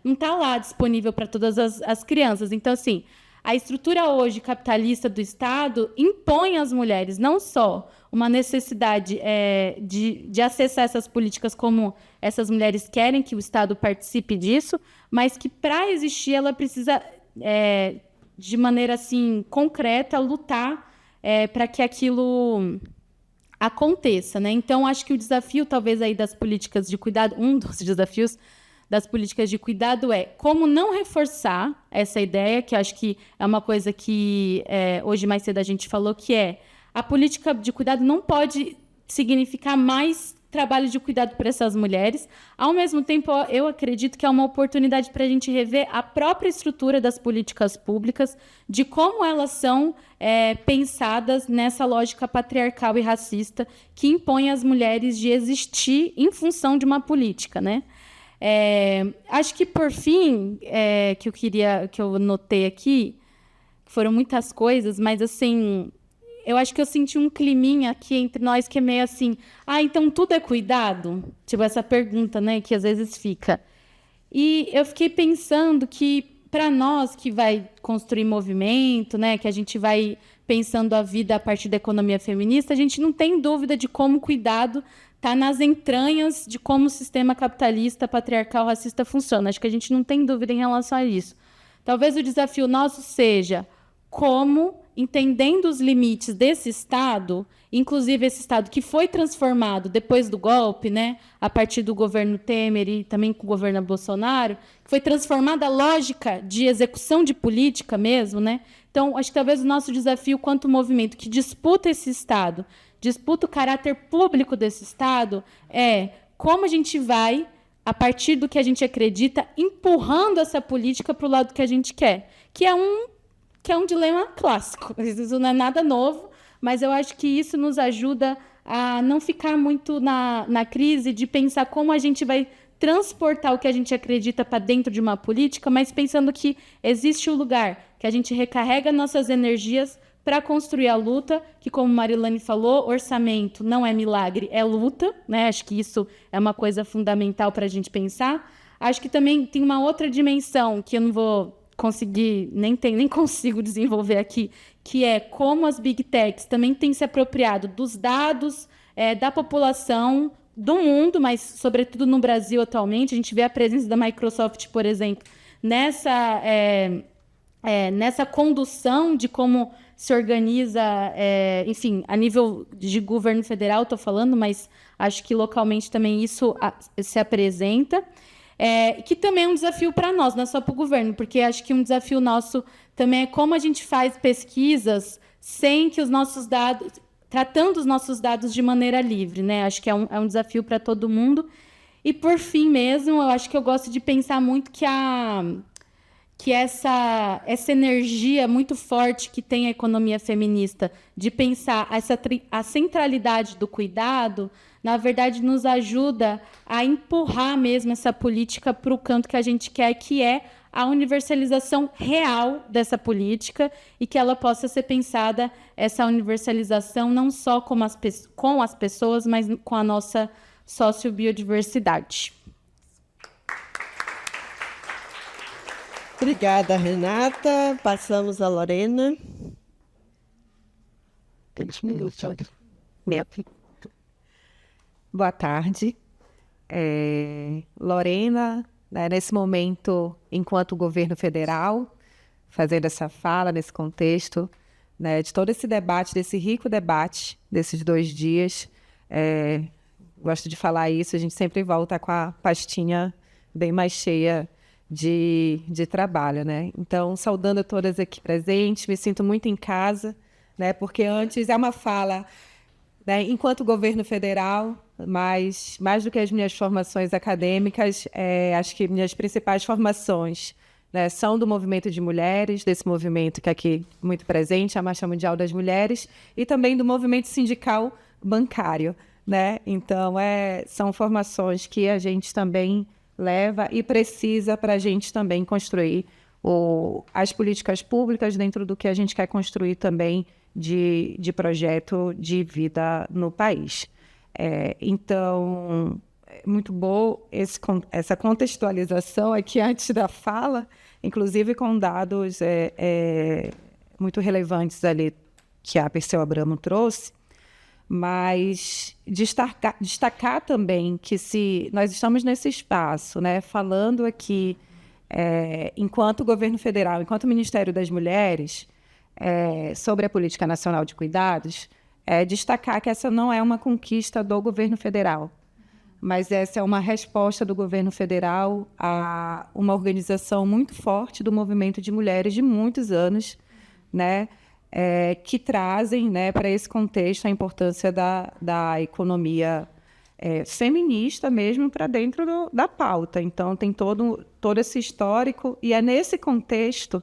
está lá disponível para todas as crianças. Então, assim, a estrutura hoje capitalista do Estado impõe às mulheres não só uma necessidade de acessar essas políticas como essas mulheres querem que o Estado participe disso, mas que, para existir, ela precisa, de maneira assim, concreta, lutar para que aquilo aconteça, né? Então, acho que o desafio, talvez, aí das políticas de cuidado, um dos desafios das políticas de cuidado é como não reforçar essa ideia, que acho que é uma coisa que hoje mais cedo a gente falou, que a política de cuidado não pode significar mais trabalho de cuidado para essas mulheres. Ao mesmo tempo, eu acredito que é uma oportunidade para a gente rever a própria estrutura das políticas públicas, de como elas são pensadas nessa lógica patriarcal e racista que impõe às mulheres de existir em função de uma política, né? Acho que, por fim, que eu notei aqui, foram muitas coisas, mas assim, eu acho que eu senti um climinha aqui entre nós que é meio assim, então tudo é cuidado? Tipo, essa pergunta, né, que às vezes fica. E eu fiquei pensando que, para nós que vai construir movimento, né, que a gente vai pensando a vida a partir da economia feminista, a gente não tem dúvida de como o cuidado está nas entranhas de como o sistema capitalista, patriarcal, racista funciona. Acho que a gente não tem dúvida em relação a isso. Talvez o desafio nosso seja como, entendendo os limites desse Estado, inclusive esse Estado que foi transformado depois do golpe, né, a partir do governo Temer e também com o governo Bolsonaro, que foi transformada a lógica de execução de política mesmo, né? Então, acho que talvez o nosso desafio quanto movimento que disputa esse Estado, disputa o caráter público desse Estado, como a gente vai, a partir do que a gente acredita, empurrando essa política para o lado que a gente quer, que é um dilema clássico. Isso não é nada novo, mas eu acho que isso nos ajuda a não ficar muito na crise de pensar como a gente vai transportar o que a gente acredita para dentro de uma política, mas pensando que existe um lugar que a gente recarrega nossas energias para construir a luta, que, como Marilane falou, orçamento não é milagre, é luta, né? Acho que isso é uma coisa fundamental para a gente pensar. Acho que também tem uma outra dimensão que eu não vou conseguir, nem consigo desenvolver aqui, que é como as big techs também têm se apropriado dos dados da população do mundo, mas sobretudo no Brasil atualmente. A gente vê a presença da Microsoft, por exemplo, nessa condução de como se organiza, enfim, a nível de governo federal, estou falando, mas acho que localmente também isso se apresenta. Que também é um desafio para nós, não é só para o governo, porque acho que um desafio nosso também é como a gente faz pesquisas sem que os nossos dados, tratando os nossos dados de maneira livre, né? Acho que é um desafio para todo mundo. E, por fim mesmo, eu acho que eu gosto de pensar muito que essa energia muito forte que tem a economia feminista, de pensar a centralidade do cuidado, na verdade, nos ajuda a empurrar mesmo essa política para o canto que a gente quer, que é a universalização real dessa política, e que ela possa ser pensada, essa universalização, não só com as pessoas, mas com a nossa sociobiodiversidade. Obrigada, Renata. Passamos a Lorena. Boa tarde. Lorena, né, nesse momento, enquanto governo federal, fazendo essa fala nesse contexto, né, de todo esse debate, desse rico debate desses 2 dias, gosto de falar isso, a gente sempre volta com a pastinha bem mais cheia de trabalho, né? Então, saudando todas aqui presentes, me sinto muito em casa, né? Porque antes é uma fala, né, enquanto governo federal, mas mais do que as minhas formações acadêmicas, acho que minhas principais formações, né, são do movimento de mulheres, desse movimento que é aqui muito presente, a Marcha Mundial das Mulheres, e também do movimento sindical bancário, né? Então, são formações que a gente também leva e precisa para a gente também construir as políticas públicas dentro do que a gente quer construir também de projeto de vida no país. Então, muito bom essa contextualização aqui antes da fala, inclusive com dados muito relevantes ali que a Perseu Abramo trouxe, mas destacar também que se nós estamos nesse espaço, né, falando aqui, enquanto governo federal, enquanto Ministério das Mulheres, sobre a Política Nacional de Cuidados, destacar que essa não é uma conquista do governo federal, mas essa é uma resposta do governo federal a uma organização muito forte do movimento de mulheres de muitos anos, né, que trazem, né, para esse contexto a importância da economia feminista mesmo para dentro da pauta. Então, tem todo esse histórico, e é nesse contexto,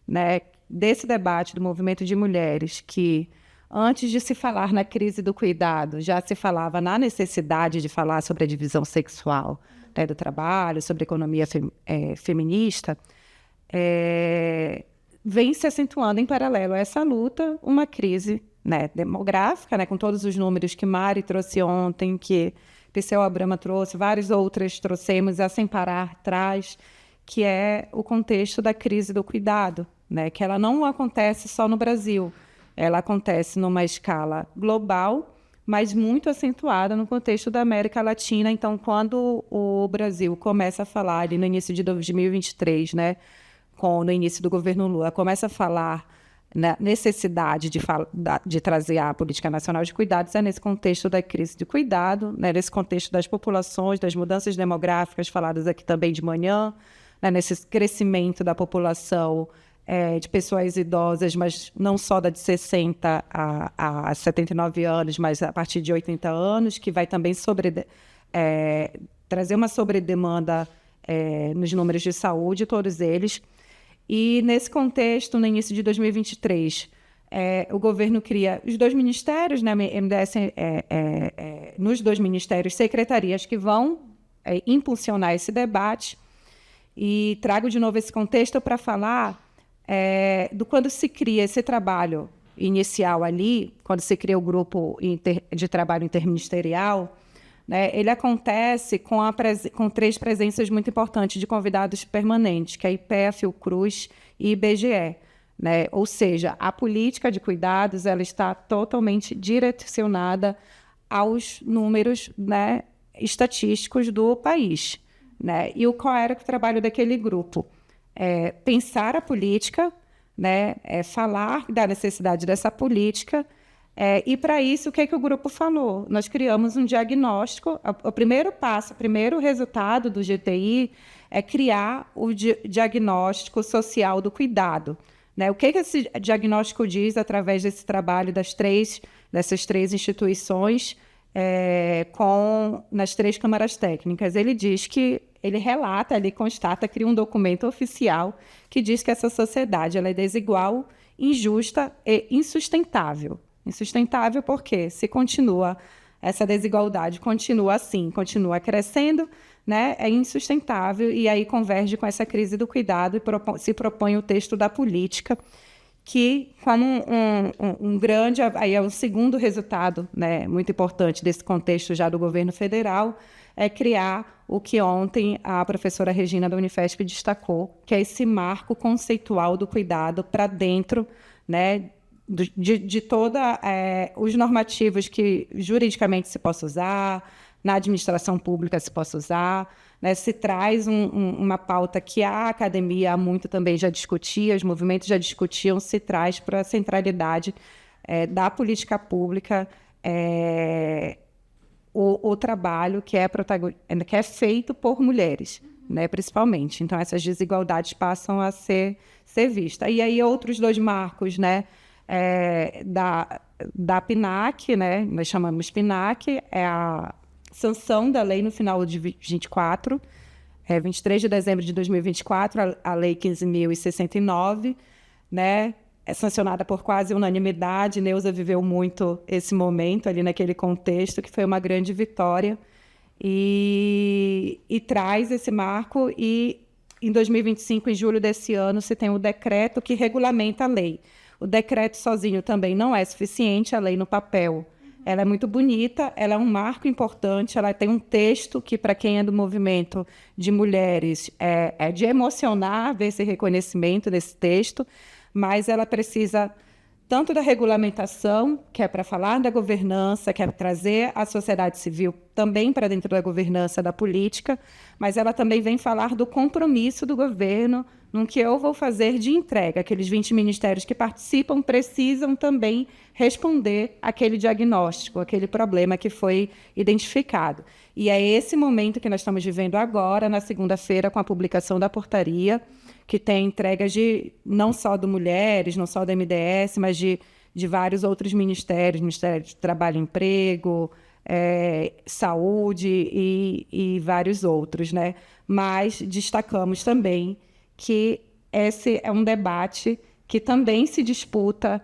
né, desse debate do movimento de mulheres que, antes de se falar na crise do cuidado, já se falava na necessidade de falar sobre a divisão sexual, né, do trabalho, sobre a economia feminista, vem se acentuando em paralelo a essa luta uma crise, né, demográfica, né, com todos os números que Mari trouxe ontem, que Perseu Abramo trouxe, várias outras trouxemos, a Sem Parar traz, que é o contexto da crise do cuidado, né, que ela não acontece só no Brasil, ela acontece numa escala global, mas muito acentuada no contexto da América Latina. Então, quando o Brasil começa a falar, ali no início de 2023, né, no início do governo Lula, começa a falar na necessidade de trazer a Política Nacional de Cuidados, nesse contexto da crise de cuidado, né, nesse contexto das populações, das mudanças demográficas faladas aqui também de manhã, né, nesse crescimento da população de pessoas idosas, mas não só da de 60 a 79 anos, mas a partir de 80 anos, que vai também trazer uma sobredemanda nos números de saúde, todos eles. E, nesse contexto, no início de 2023, o governo cria os 2 ministérios, né, MDS, nos 2 ministérios, secretarias que vão impulsionar esse debate. E trago de novo esse contexto para falar do quando se cria esse trabalho inicial ali, quando se cria o grupo de trabalho interministerial, né, ele acontece com 3 presenças muito importantes de convidados permanentes, que é a IPEA, Fiocruz e IBGE. Né? Ou seja, a política de cuidados ela está totalmente direcionada aos números, né, estatísticos do país. Né? E qual era o trabalho daquele grupo? Pensar a política, né? Falar da necessidade dessa política, e, para isso, o que o grupo falou? Nós criamos um diagnóstico. O primeiro passo, o primeiro resultado do GTI é criar o diagnóstico social do cuidado. Né? O que esse diagnóstico diz através desse trabalho dessas três instituições, nas 3 câmaras técnicas? Ele diz que ele relata, ele constata, cria um documento oficial que diz que essa sociedade ela é desigual, injusta e insustentável. Insustentável porque, se essa desigualdade continua assim, continua crescendo, né, é insustentável, e aí converge com essa crise do cuidado e se propõe o texto da política, que, como um grande... Aí é o segundo resultado, né, muito importante desse contexto já do governo federal, é criar o que ontem a professora Regina da Unifesp destacou, que é esse marco conceitual do cuidado para dentro, né, de todos os normativos que juridicamente se possa usar, na administração pública se possa usar, né, se traz uma pauta que a academia há muito também já discutia, os movimentos já discutiam, se traz para a centralidade da política pública, o trabalho que é feito por mulheres, né, principalmente. Então, essas desigualdades passam a ser vistas. E aí, outros 2 marcos, né, da PNAC, né, nós chamamos PNAC, é a sanção da lei no final de 24, 23 de dezembro de 2024, a Lei 15.069, né, é sancionada por quase unanimidade. Neuza viveu muito esse momento ali naquele contexto, que foi uma grande vitória, e traz esse marco. E, em 2025, em julho desse ano, se tem o decreto que regulamenta a lei. O decreto sozinho também não é suficiente, a lei no papel ela é muito bonita, ela é um marco importante, ela tem um texto que, para quem é do movimento de mulheres, é de emocionar ver esse reconhecimento desse texto, mas ela precisa tanto da regulamentação, que é para falar da governança, que é trazer a sociedade civil também para dentro da governança da política, mas ela também vem falar do compromisso do governo no que eu vou fazer de entrega. Aqueles 20 ministérios que participam precisam também responder àquele diagnóstico, aquele problema que foi identificado. E é esse momento que nós estamos vivendo agora, na segunda-feira, com a publicação da portaria, que tem entregas não só do Mulheres, não só do MDS, mas de vários outros ministérios, Ministério de Trabalho e Emprego, Saúde e vários outros, né? Mas destacamos também que esse é um debate que também se disputa,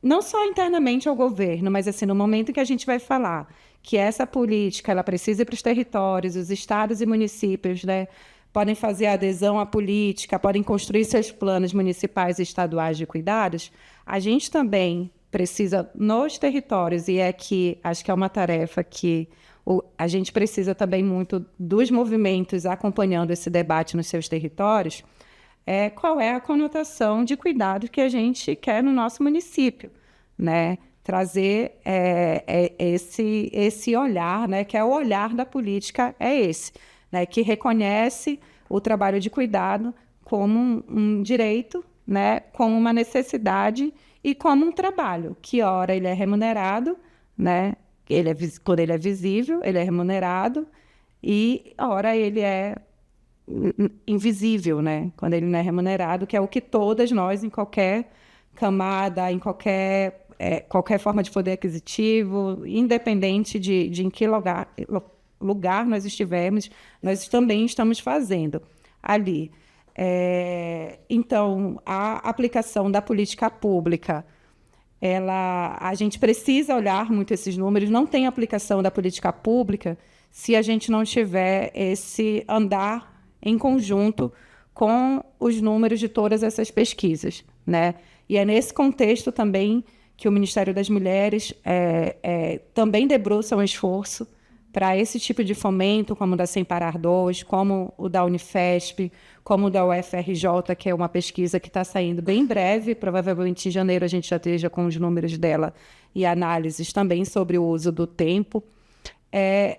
não só internamente ao governo, mas assim, no momento que a gente vai falar que essa política ela precisa ir para os territórios, os estados e municípios, né? Podem fazer adesão à política, podem construir seus planos municipais e estaduais de cuidados, a gente também precisa, nos territórios, e aqui acho que é uma tarefa que a gente precisa também muito dos movimentos acompanhando esse debate nos seus territórios, qual é a conotação de cuidado que a gente quer no nosso município, né? Trazer esse olhar, né? Que é o olhar da política, esse. Né, que reconhece o trabalho de cuidado como um direito, né, como uma necessidade e como um trabalho, que ora ele é remunerado, né, quando ele é visível, ele é remunerado, e ora ele é invisível, né, quando ele não é remunerado, que é o que todas nós, em qualquer camada, em qualquer forma de poder aquisitivo, independente de em que lugar nós estivermos, nós também estamos fazendo ali. Então, a aplicação da política pública, a gente precisa olhar muito esses números, não tem aplicação da política pública se a gente não tiver esse andar em conjunto com os números de todas essas pesquisas, né? E é nesse contexto também que o Ministério das Mulheres também debruça um esforço para esse tipo de fomento, como o da Sem Parar 2, como o da Unifesp, como o da UFRJ, que é uma pesquisa que está saindo bem breve, provavelmente em janeiro a gente já esteja com os números dela e análises também sobre o uso do tempo.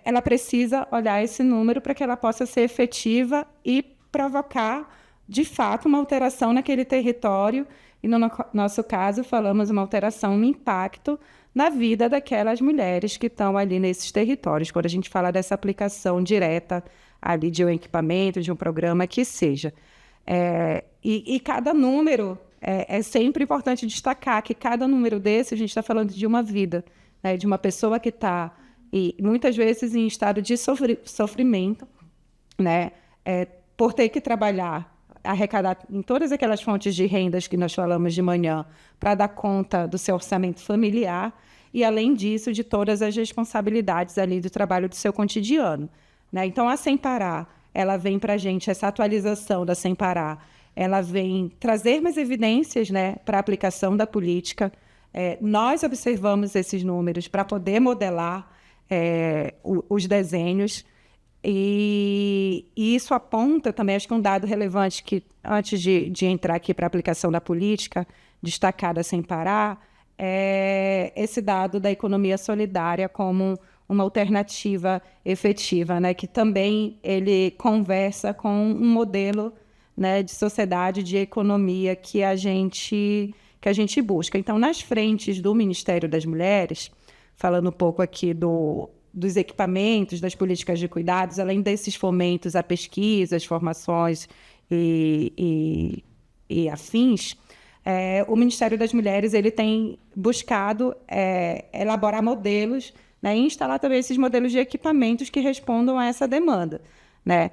Ela precisa olhar esse número para que ela possa ser efetiva e provocar, de fato, uma alteração naquele território, e no nosso caso falamos uma alteração, um impacto na vida daquelas mulheres que estão ali nesses territórios, quando a gente fala dessa aplicação direta ali de um equipamento, de um programa que seja. E cada número, é sempre importante destacar que cada número desse, a gente está falando de uma vida, né, de uma pessoa que está, muitas vezes, em estado de sofrimento, né, por ter que trabalhar, arrecadar em todas aquelas fontes de rendas que nós falamos de manhã, para dar conta do seu orçamento familiar, e, além disso, de todas as responsabilidades ali do trabalho do seu cotidiano, né? Então, a Sem Parar, ela vem para a gente, essa atualização da Sem Parar, ela vem trazer mais evidências, né, para a aplicação da política. Nós observamos esses números para poder modelar os desenhos, e isso aponta também, acho que um dado relevante que, antes de entrar aqui para a aplicação da política, destacada Sem Parar, esse dado da economia solidária como uma alternativa efetiva, né, que também ele conversa com um modelo, né, de sociedade, de economia que a gente busca. Então, nas frentes do Ministério das Mulheres, falando um pouco aqui dos equipamentos, das políticas de cuidados, além desses fomentos a pesquisas, formações e afins, o Ministério das Mulheres ele tem buscado elaborar modelos, né, e instalar também esses modelos de equipamentos que respondam a essa demanda, né?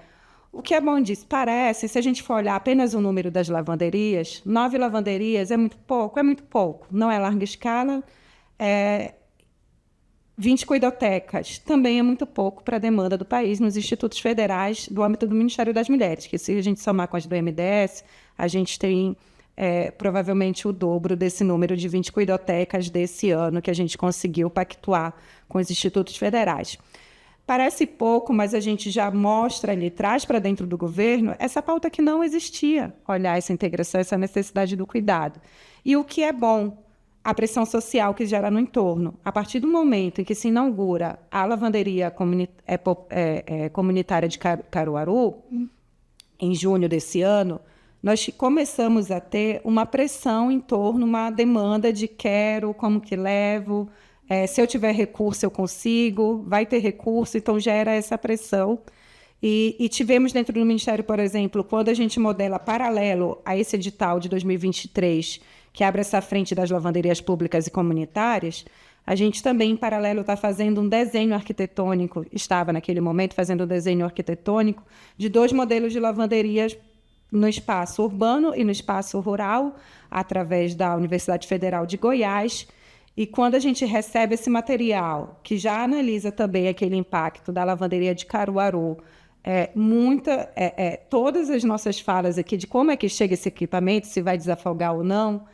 O que é bom disso? Parece, se a gente for olhar apenas o número das lavanderias, 9 lavanderias é muito pouco, não é larga escala, 20 cuidotecas também é muito pouco para a demanda do país nos institutos federais do âmbito do Ministério das Mulheres, que se a gente somar com as do MDS, a gente tem provavelmente o dobro desse número de 20 cuidotecas desse ano que a gente conseguiu pactuar com os institutos federais. Parece pouco, mas a gente já mostra ali, traz para dentro do governo essa pauta que não existia, olhar essa integração, essa necessidade do cuidado. E o que é bom, a pressão social que gera no entorno. A partir do momento em que se inaugura a lavanderia comunitária de Caruaru, em junho desse ano, nós começamos a ter uma pressão em torno, uma demanda de quero, como que levo, se eu tiver recurso eu consigo, vai ter recurso, então gera essa pressão. E tivemos dentro do Ministério, por exemplo, quando a gente modela paralelo a esse edital de 2023, que abre essa frente das lavanderias públicas e comunitárias, a gente também, em paralelo, está fazendo um desenho arquitetônico, estava naquele momento fazendo um desenho arquitetônico de 2 modelos de lavanderias no espaço urbano e no espaço rural, através da Universidade Federal de Goiás. E quando a gente recebe esse material, que já analisa também aquele impacto da lavanderia de Caruaru, todas as nossas falas aqui de como é que chega esse equipamento, se vai desafogar ou não,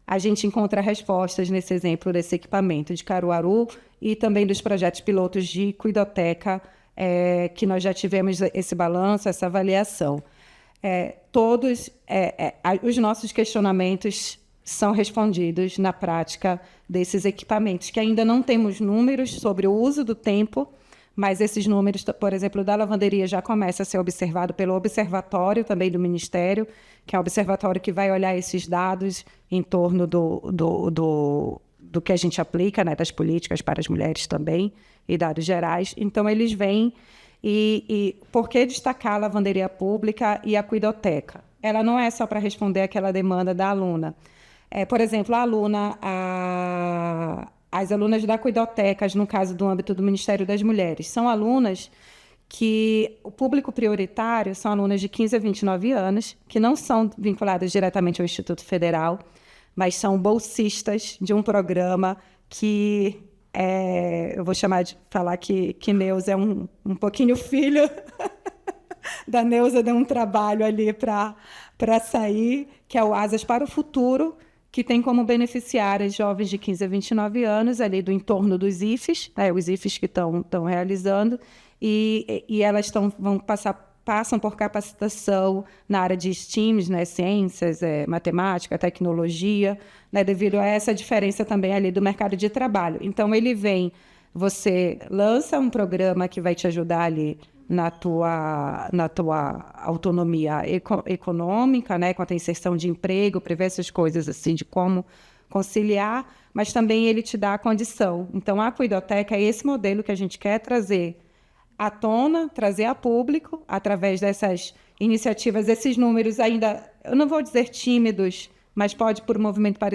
a gente encontra respostas nesse exemplo desse equipamento de Caruaru e também dos projetos pilotos de Cuidoteca, que nós já tivemos esse balanço, essa avaliação. Os nossos questionamentos são respondidos na prática desses equipamentos, que ainda não temos números sobre o uso do tempo, mas esses números, por exemplo, da lavanderia já começa a ser observado pelo observatório também do Ministério, que é um observatório que vai olhar esses dados em torno do que a gente aplica, né, das políticas para as mulheres também, e dados gerais. Então, eles vêm e por que destacar a lavanderia pública e a cuidoteca? Ela não é só para responder aquela demanda da aluna. Por exemplo, as alunas da Cuidotecas, no caso do âmbito do Ministério das Mulheres, são alunas que o público prioritário são alunas de 15 a 29 anos, que não são vinculadas diretamente ao Instituto Federal, mas são bolsistas de um programa que eu vou falar que Neuza é um pouquinho filho da Neuza, deu um trabalho ali para sair, que é o Asas para o Futuro, que tem como beneficiárias jovens de 15 a 29 anos, ali do entorno dos IFES, os IFES que estão realizando, e elas passam por capacitação na área de STEAMs, né, ciências, matemática, tecnologia, né, devido a essa diferença também ali do mercado de trabalho. Então, você lança um programa que vai te ajudar ali na tua autonomia econômica, né, com a tua inserção de emprego, prevê essas coisas assim, de como conciliar, mas também ele te dá a condição. Então, a Cuidoteca é esse modelo que a gente quer trazer à tona, trazer a público, através dessas iniciativas, esses números ainda, eu não vou dizer tímidos, mas pode, por um movimento para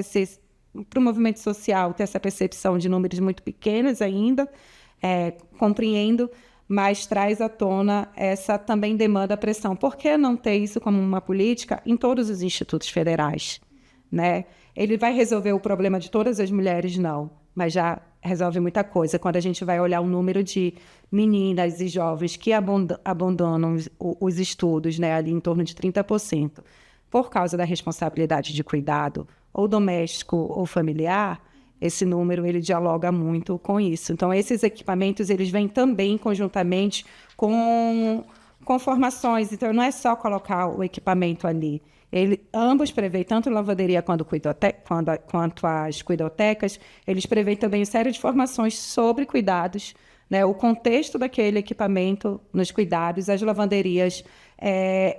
o movimento social, ter essa percepção de números muito pequenos ainda, compreendo, mas traz à tona essa também demanda pressão. Por que não ter isso como uma política em todos os institutos federais? Né? Ele vai resolver o problema de todas as mulheres? Não, mas já resolve muita coisa. Quando a gente vai olhar o número de meninas e jovens que abandonam os estudos, né, ali em torno de 30%, por causa da responsabilidade de cuidado, ou doméstico ou familiar, esse número ele dialoga muito com isso. Então, esses equipamentos eles vêm também conjuntamente com formações. Então, não é só colocar o equipamento ali. Ambos prevêem, tanto a lavanderia quanto as cuidotecas, eles prevêem também uma série de formações sobre cuidados, né? O contexto daquele equipamento nos cuidados. As lavanderias,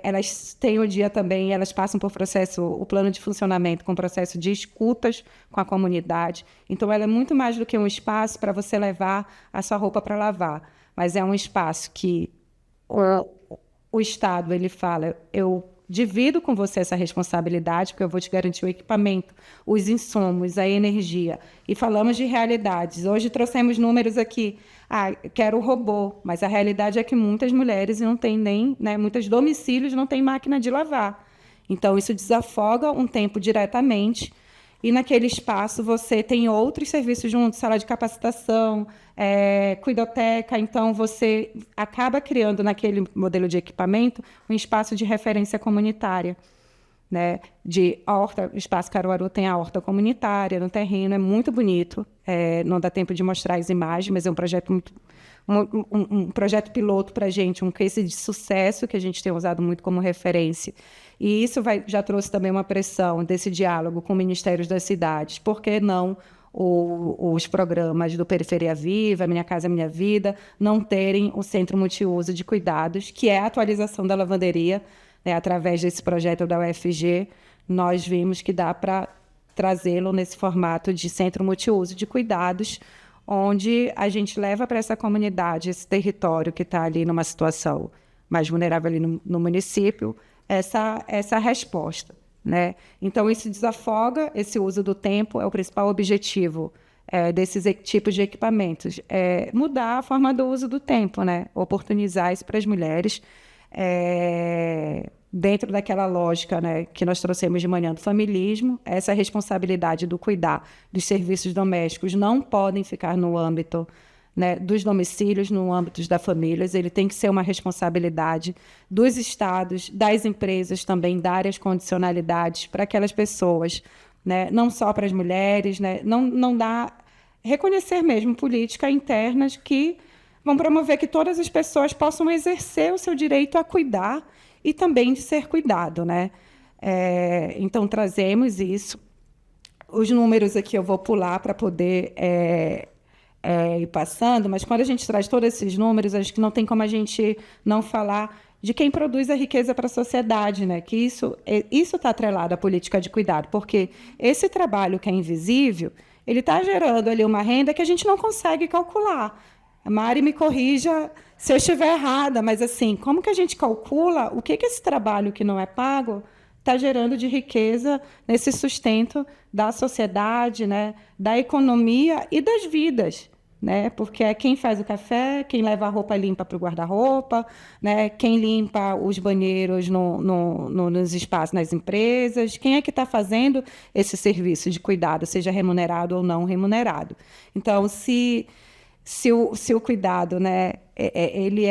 elas têm o dia também, elas passam por o plano de funcionamento com processo de escutas com a comunidade. Então, ela é muito mais do que um espaço para você levar a sua roupa para lavar, mas é um espaço que o Estado ele fala, eu divido com você essa responsabilidade, porque eu vou te garantir o equipamento, os insumos, a energia. E falamos de realidades. Hoje trouxemos números aqui. Quero o robô, mas a realidade é que muitas mulheres não têm nem, né, muitos domicílios não têm máquina de lavar. Então, isso desafoga um tempo diretamente. E naquele espaço você tem outros serviços juntos, sala de capacitação, cuidoteca. Então, você acaba criando naquele modelo de equipamento um espaço de referência comunitária, né, de horta. O Espaço Caruaru tem a horta comunitária no terreno, é muito bonito. Não dá tempo de mostrar as imagens, mas é um projeto um projeto piloto para a gente, um case de sucesso que a gente tem usado muito como referência. E isso já trouxe também uma pressão desse diálogo com ministérios das cidades. Por que não os programas do Periferia Viva, Minha Casa Minha Vida, não terem o Centro Multiuso de Cuidados, que é a atualização da lavanderia, né? Através desse projeto da UFG, nós vimos que dá para trazê-lo nesse formato de Centro Multiuso de Cuidados, onde a gente leva para essa comunidade, esse território que está ali numa situação mais vulnerável ali no município, essa resposta, né? Então, isso desafoga esse uso do tempo, é o principal objetivo desses tipos de equipamentos, mudar a forma do uso do tempo, né? Oportunizar isso para as mulheres, dentro daquela lógica, né, que nós trouxemos de manhã do familismo. Essa responsabilidade do cuidar dos serviços domésticos não podem ficar no âmbito, né, dos domicílios, no âmbito das famílias. Ele tem que ser uma responsabilidade dos estados, das empresas também, dar as condicionalidades para aquelas pessoas, né, não só para as mulheres, né, não dá reconhecer mesmo políticas internas que vão promover que todas as pessoas possam exercer o seu direito a cuidar e também de ser cuidado, né? Então, trazemos isso. Os números aqui eu vou pular para poder ir passando, mas quando a gente traz todos esses números, acho que não tem como a gente não falar de quem produz a riqueza para a sociedade, né? Que isso está atrelado à política de cuidado, porque esse trabalho que é invisível, ele está gerando ali uma renda que a gente não consegue calcular. A Mari me corrija se eu estiver errada, mas assim, como que a gente calcula o que esse trabalho que não é pago está gerando de riqueza nesse sustento da sociedade, né, da economia e das vidas, né? Porque é quem faz o café, quem leva a roupa limpa para o guarda-roupa, né, quem limpa os banheiros nos espaços, nas empresas, quem é que está fazendo esse serviço de cuidado, seja remunerado ou não remunerado. Então, se o cuidado, né, ele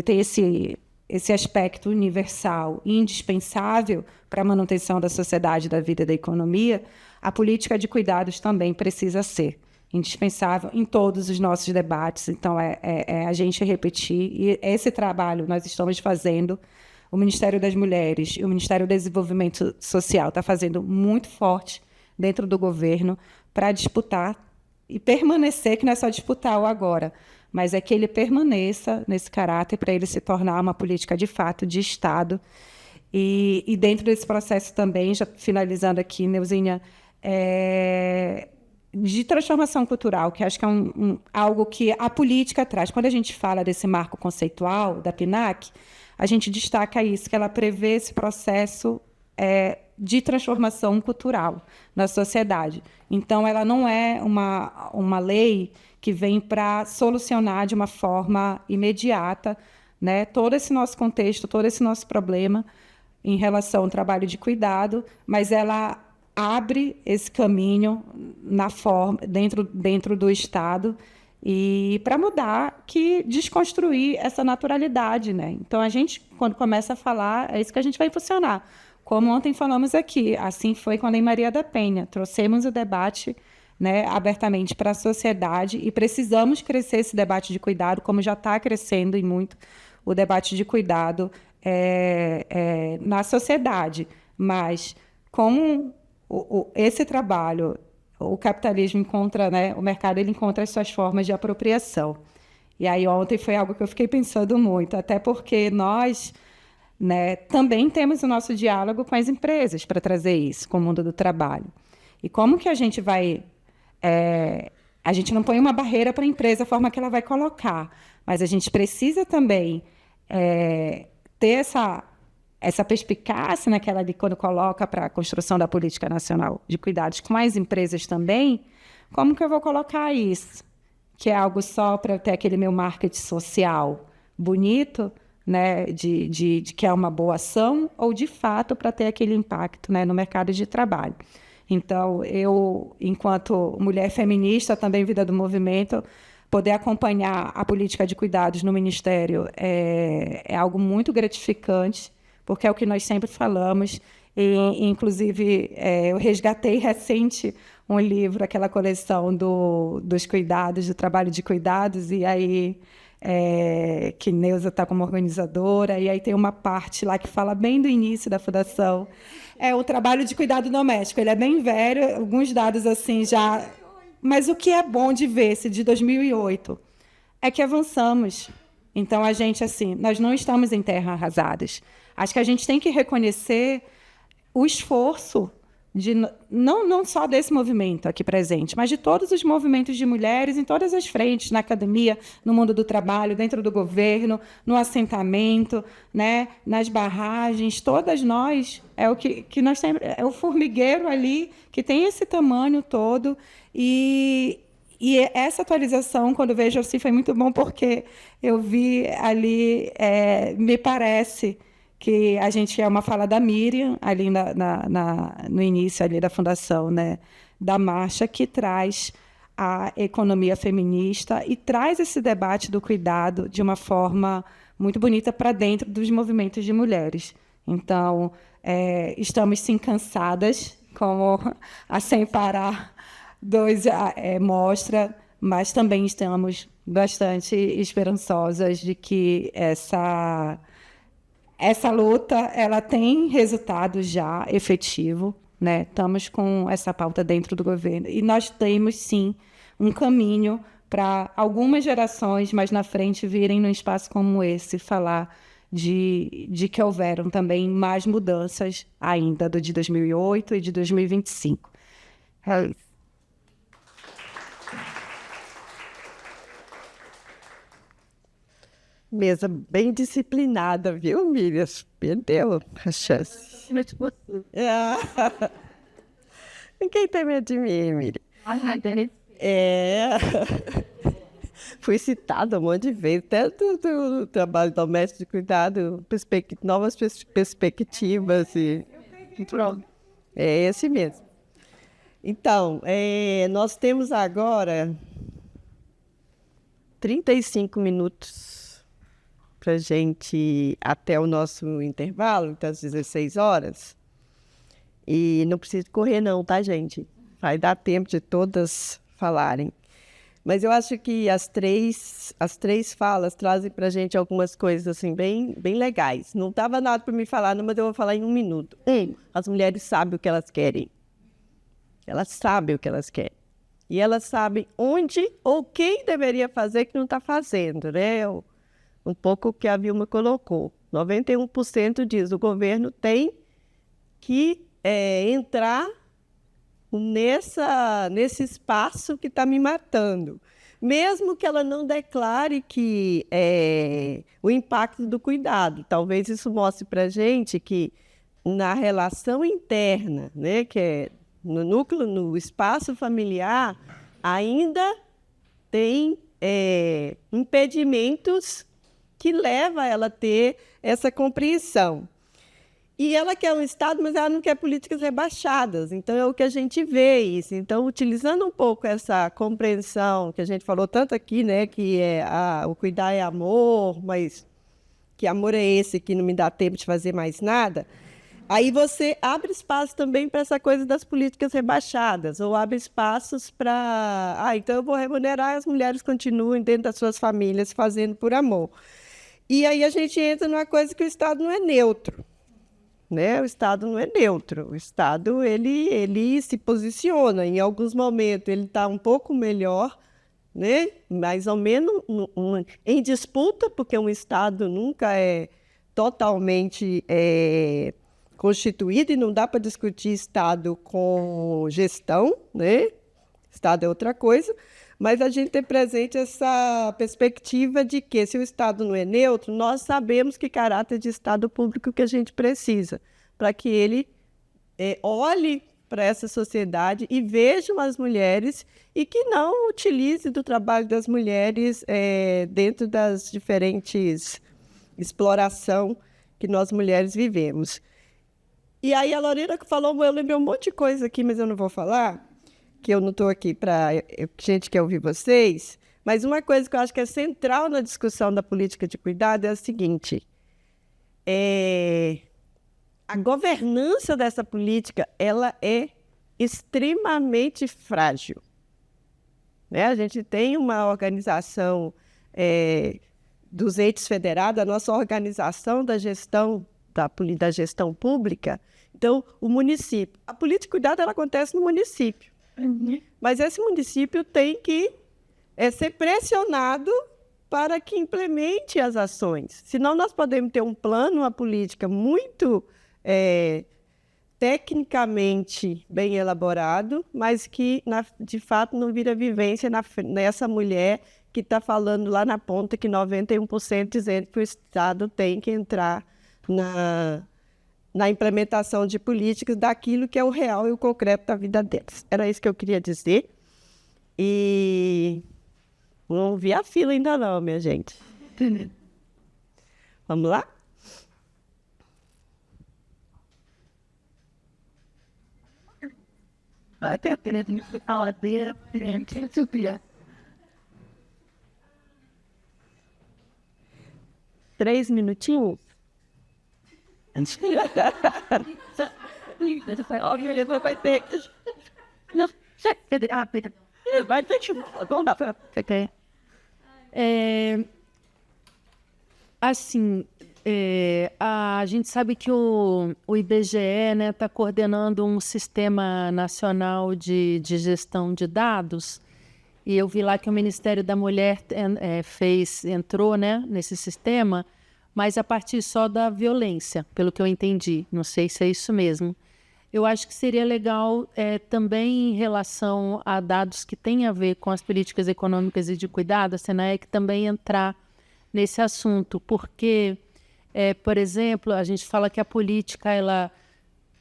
tem esse aspecto universal e indispensável para a manutenção da sociedade, da vida e da economia, a política de cuidados também precisa ser indispensável em todos os nossos debates. Então, a gente repetir, e esse trabalho nós estamos fazendo, o Ministério das Mulheres e o Ministério do Desenvolvimento Social está fazendo muito forte dentro do governo para disputar e permanecer, que não é só disputar o agora, mas é que ele permaneça nesse caráter para ele se tornar uma política de fato de Estado. E dentro desse processo também, já finalizando aqui, Neuzinha, de transformação cultural, que acho que é algo que a política traz. Quando a gente fala desse marco conceitual da PNAC, a gente destaca isso, que ela prevê esse processo de transformação cultural na sociedade. Então, ela não é uma lei que vem para solucionar de uma forma imediata, né, todo esse nosso contexto, todo esse nosso problema em relação ao trabalho de cuidado, mas ela abre esse caminho dentro do Estado e para mudar, desconstruir essa naturalidade, né? Então, a gente, quando começa a falar, é isso que a gente vai impulsionar. Como ontem falamos aqui, assim foi com a Lei Maria da Penha. Trouxemos o debate, né, abertamente para a sociedade e precisamos crescer esse debate de cuidado, como já está crescendo e muito o debate de cuidado na sociedade. Mas, com esse trabalho, o capitalismo encontra, né, o mercado ele encontra as suas formas de apropriação. E aí ontem foi algo que eu fiquei pensando muito, até porque nós, né, também temos o nosso diálogo com as empresas para trazer isso, com o mundo do trabalho. E como que a gente vai... a gente não põe uma barreira para a empresa, a forma que ela vai colocar, mas a gente precisa também ter essa perspicácia naquela de quando coloca para a construção da política nacional de cuidados com as empresas também, como que eu vou colocar isso? Que é algo só para ter aquele meu marketing social bonito, né, de que é uma boa ação, ou de fato para ter aquele impacto, né, no mercado de trabalho. Então, eu, enquanto mulher feminista, também vida do movimento, poder acompanhar a política de cuidados no Ministério é algo muito gratificante, porque é o que nós sempre falamos. Inclusive, eu resgatei recente um livro, aquela coleção dos cuidados, do trabalho de cuidados, e aí que Neuza está como organizadora, e aí tem uma parte lá que fala bem do início da fundação. É o trabalho de cuidado doméstico. Ele é bem velho, alguns dados assim já... Mas o que é bom de ver, esse de 2008, é que avançamos. Então, a gente, assim, nós não estamos em terra arrasadas. Acho que a gente tem que reconhecer o esforço de não só desse movimento aqui presente, mas de todos os movimentos de mulheres em todas as frentes, na academia, no mundo do trabalho, dentro do governo, no assentamento, né, nas barragens. Todas nós, é o que nós sempre... É o formigueiro ali, que tem esse tamanho todo. E essa atualização, quando vejo assim, foi muito bom, porque eu vi ali, me parece que a gente é uma fala da Miriam, ali no início ali da fundação, né, da marcha, que traz a economia feminista e traz esse debate do cuidado de uma forma muito bonita para dentro dos movimentos de mulheres. Então, estamos, sim, cansadas, como a Sem Parar 2 mostra, mas também estamos bastante esperançosas de que essa luta ela tem resultado já efetivo, né? Estamos com essa pauta dentro do governo e nós temos, sim, um caminho para algumas gerações mais na frente virem num espaço como esse falar de que houveram também mais mudanças ainda do de 2008 e de 2025. É isso. Mesa bem disciplinada, viu, Miriam? Perdeu a chance. Ninguém tem medo de mim, Miriam. Fui citada um monte de vezes, até do trabalho doméstico de cuidado, novas perspectivas. Pronto. É esse mesmo. Então, nós temos agora 35 minutos para a gente ir até o nosso intervalo, das 16 horas. E não precisa correr não, tá, gente? Vai dar tempo de todas falarem. Mas eu acho que as três falas trazem para a gente algumas coisas assim, bem legais. Não estava nada para me falar, não, mas eu vou falar em 1 minuto. As mulheres sabem o que elas querem. Elas sabem o que elas querem. E elas sabem onde ou quem deveria fazer que não está fazendo, né? Um pouco o que a Vilma colocou. 91% diz o governo tem que entrar nesse espaço que está me matando. Mesmo que ela não declare que o impacto do cuidado. Talvez isso mostre para a gente que na relação interna, né, que é no núcleo, no espaço familiar, ainda tem impedimentos que leva ela a ter essa compreensão. E ela quer um Estado, mas ela não quer políticas rebaixadas. Então, é o que a gente vê isso. Então, utilizando um pouco essa compreensão que a gente falou tanto aqui, né, que o cuidar é amor, mas que amor é esse que não me dá tempo de fazer mais nada, aí você abre espaço também para essa coisa das políticas rebaixadas, ou abre espaços para... então eu vou remunerar, as mulheres continuem dentro das suas famílias fazendo por amor. E aí a gente entra numa coisa que o Estado não é neutro, né? O Estado não é neutro. O Estado ele se posiciona. Em alguns momentos ele está um pouco melhor, né? Mais ou menos em disputa, porque um Estado nunca é totalmente constituído e não dá para discutir Estado com gestão, né? Estado é outra coisa. Mas a gente tem presente essa perspectiva de que, se o Estado não é neutro, nós sabemos que caráter de Estado público que a gente precisa, para que ele olhe para essa sociedade e veja as mulheres e que não utilize do trabalho das mulheres dentro das diferentes exploração que nós mulheres vivemos. E aí a Lorena falou, eu lembrei um monte de coisa aqui, mas eu não vou falar, que eu não estou aqui para... gente quer ouvir vocês, mas uma coisa que eu acho que é central na discussão da política de cuidado é a seguinte, a governança dessa política ela é extremamente frágil. Né? A gente tem uma organização dos entes federados, a nossa organização da gestão pública. Então, o município. A política de cuidado ela acontece no município. Mas esse município tem que ser pressionado para que implemente as ações. Senão, nós podemos ter um plano, uma política muito tecnicamente bem elaborado, mas que, de fato, não vira vivência nessa mulher que está falando lá na ponta que 91% dizendo que o Estado tem que entrar na implementação de políticas daquilo que é o real e o concreto da vida deles. Era isso que eu queria dizer. E não vi a fila ainda não, minha gente. Vamos lá? Até a ladeira, subir. 3 minutinhos? Vai ter. Não, vai ter que. Assim, a gente sabe que o IBGE está coordenando um sistema nacional de gestão de dados, e eu vi lá que o Ministério da Mulher entrou, né, nesse sistema, mas a partir só da violência, pelo que eu entendi. Não sei se é isso mesmo. Eu acho que seria legal também em relação a dados que têm a ver com as políticas econômicas e de cuidado, a SENAEC também entrar nesse assunto, porque, por exemplo, a gente fala que a política ela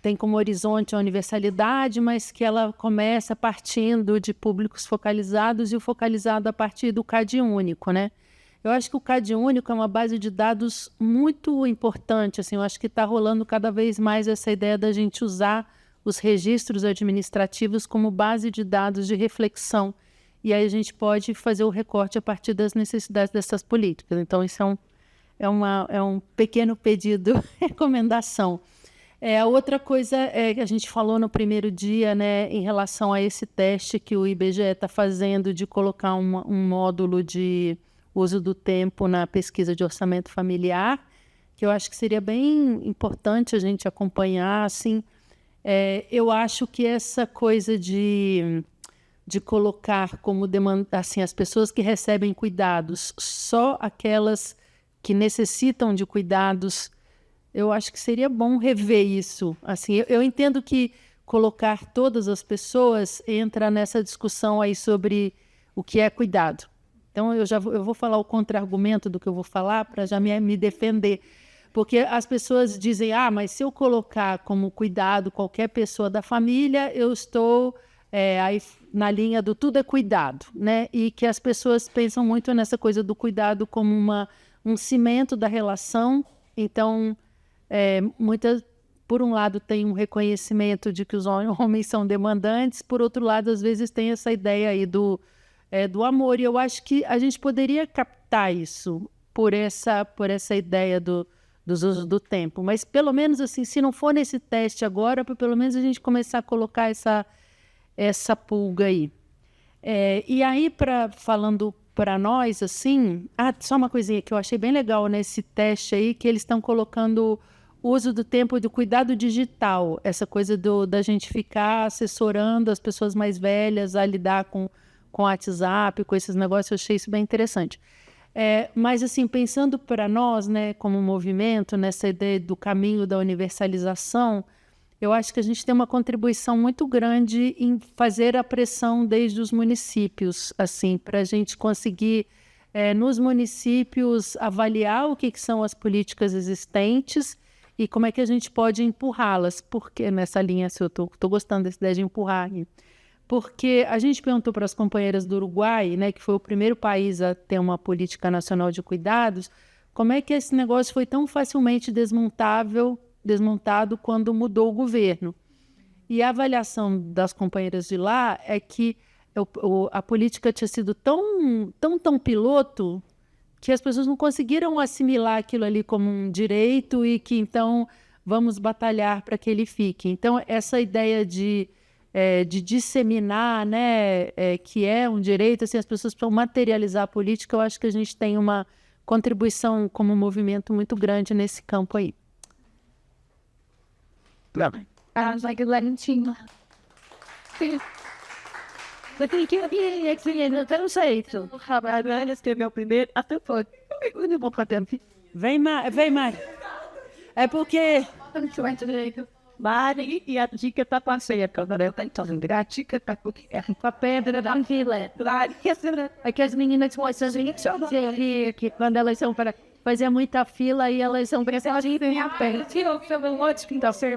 tem como horizonte a universalidade, mas que ela começa partindo de públicos focalizados e o focalizado a partir do CAD único, né? Eu acho que o CAD único é uma base de dados muito importante, assim, eu acho que está rolando cada vez mais essa ideia da gente usar os registros administrativos como base de dados de reflexão, e aí a gente pode fazer o recorte a partir das necessidades dessas políticas. Então, isso é um pequeno pedido, recomendação. A outra coisa que a gente falou no primeiro dia, né, em relação a esse teste que o IBGE está fazendo de colocar um módulo de uso do tempo na pesquisa de orçamento familiar, que eu acho que seria bem importante a gente acompanhar. Assim, eu acho que essa coisa de colocar como demanda, assim, as pessoas que recebem cuidados, só aquelas que necessitam de cuidados, eu acho que seria bom rever isso. Assim, eu entendo que colocar todas as pessoas entra nessa discussão aí sobre o que é cuidado. Então, eu vou falar o contra-argumento do que eu vou falar para já me defender. Porque as pessoas dizem, mas se eu colocar como cuidado qualquer pessoa da família, eu estou aí na linha do tudo é cuidado, né? E que as pessoas pensam muito nessa coisa do cuidado como um cimento da relação. Então, por um lado, tem um reconhecimento de que os homens são demandantes, por outro lado, às vezes tem essa ideia aí do amor, e eu acho que a gente poderia captar isso por essa ideia dos usos do tempo, mas pelo menos assim, se não for nesse teste agora, pelo menos a gente começar a colocar essa pulga aí. E aí, falando para nós, assim, só uma coisinha que eu achei bem legal nesse teste aí, que eles estão colocando o uso do tempo do cuidado digital, essa coisa da gente ficar assessorando as pessoas mais velhas a lidar com WhatsApp, com esses negócios, eu achei isso bem interessante. Mas, assim, pensando para nós, né, como movimento, nessa ideia do caminho da universalização, eu acho que a gente tem uma contribuição muito grande em fazer a pressão desde os municípios, assim, para a gente conseguir, nos municípios, avaliar o que são as políticas existentes e como é que a gente pode empurrá-las. Porque nessa linha, assim, eu estou gostando dessa ideia de empurrar aqui. Porque a gente perguntou para as companheiras do Uruguai, né, que foi o primeiro país a ter uma política nacional de cuidados, como é que esse negócio foi tão facilmente desmontado quando mudou o governo. E a avaliação das companheiras de lá é que a política tinha sido tão piloto que as pessoas não conseguiram assimilar aquilo ali como um direito e que, então, vamos batalhar para que ele fique. Então, essa ideia de disseminar, né, que é um direito, assim, as pessoas precisam materializar a política, eu acho que a gente tem uma contribuição como movimento muito grande nesse campo aí. I was like, Valentina. Eu não sei. Esse é meu primeiro. Até foi. Eu não vou fazer. Vem mais. É porque Mari, e a dica tá passando. Eu tô lembrando. A dica tá com a pedra da fila. É que as meninas que quando elas são para fazer muita fila e elas são para elas vêm a pé.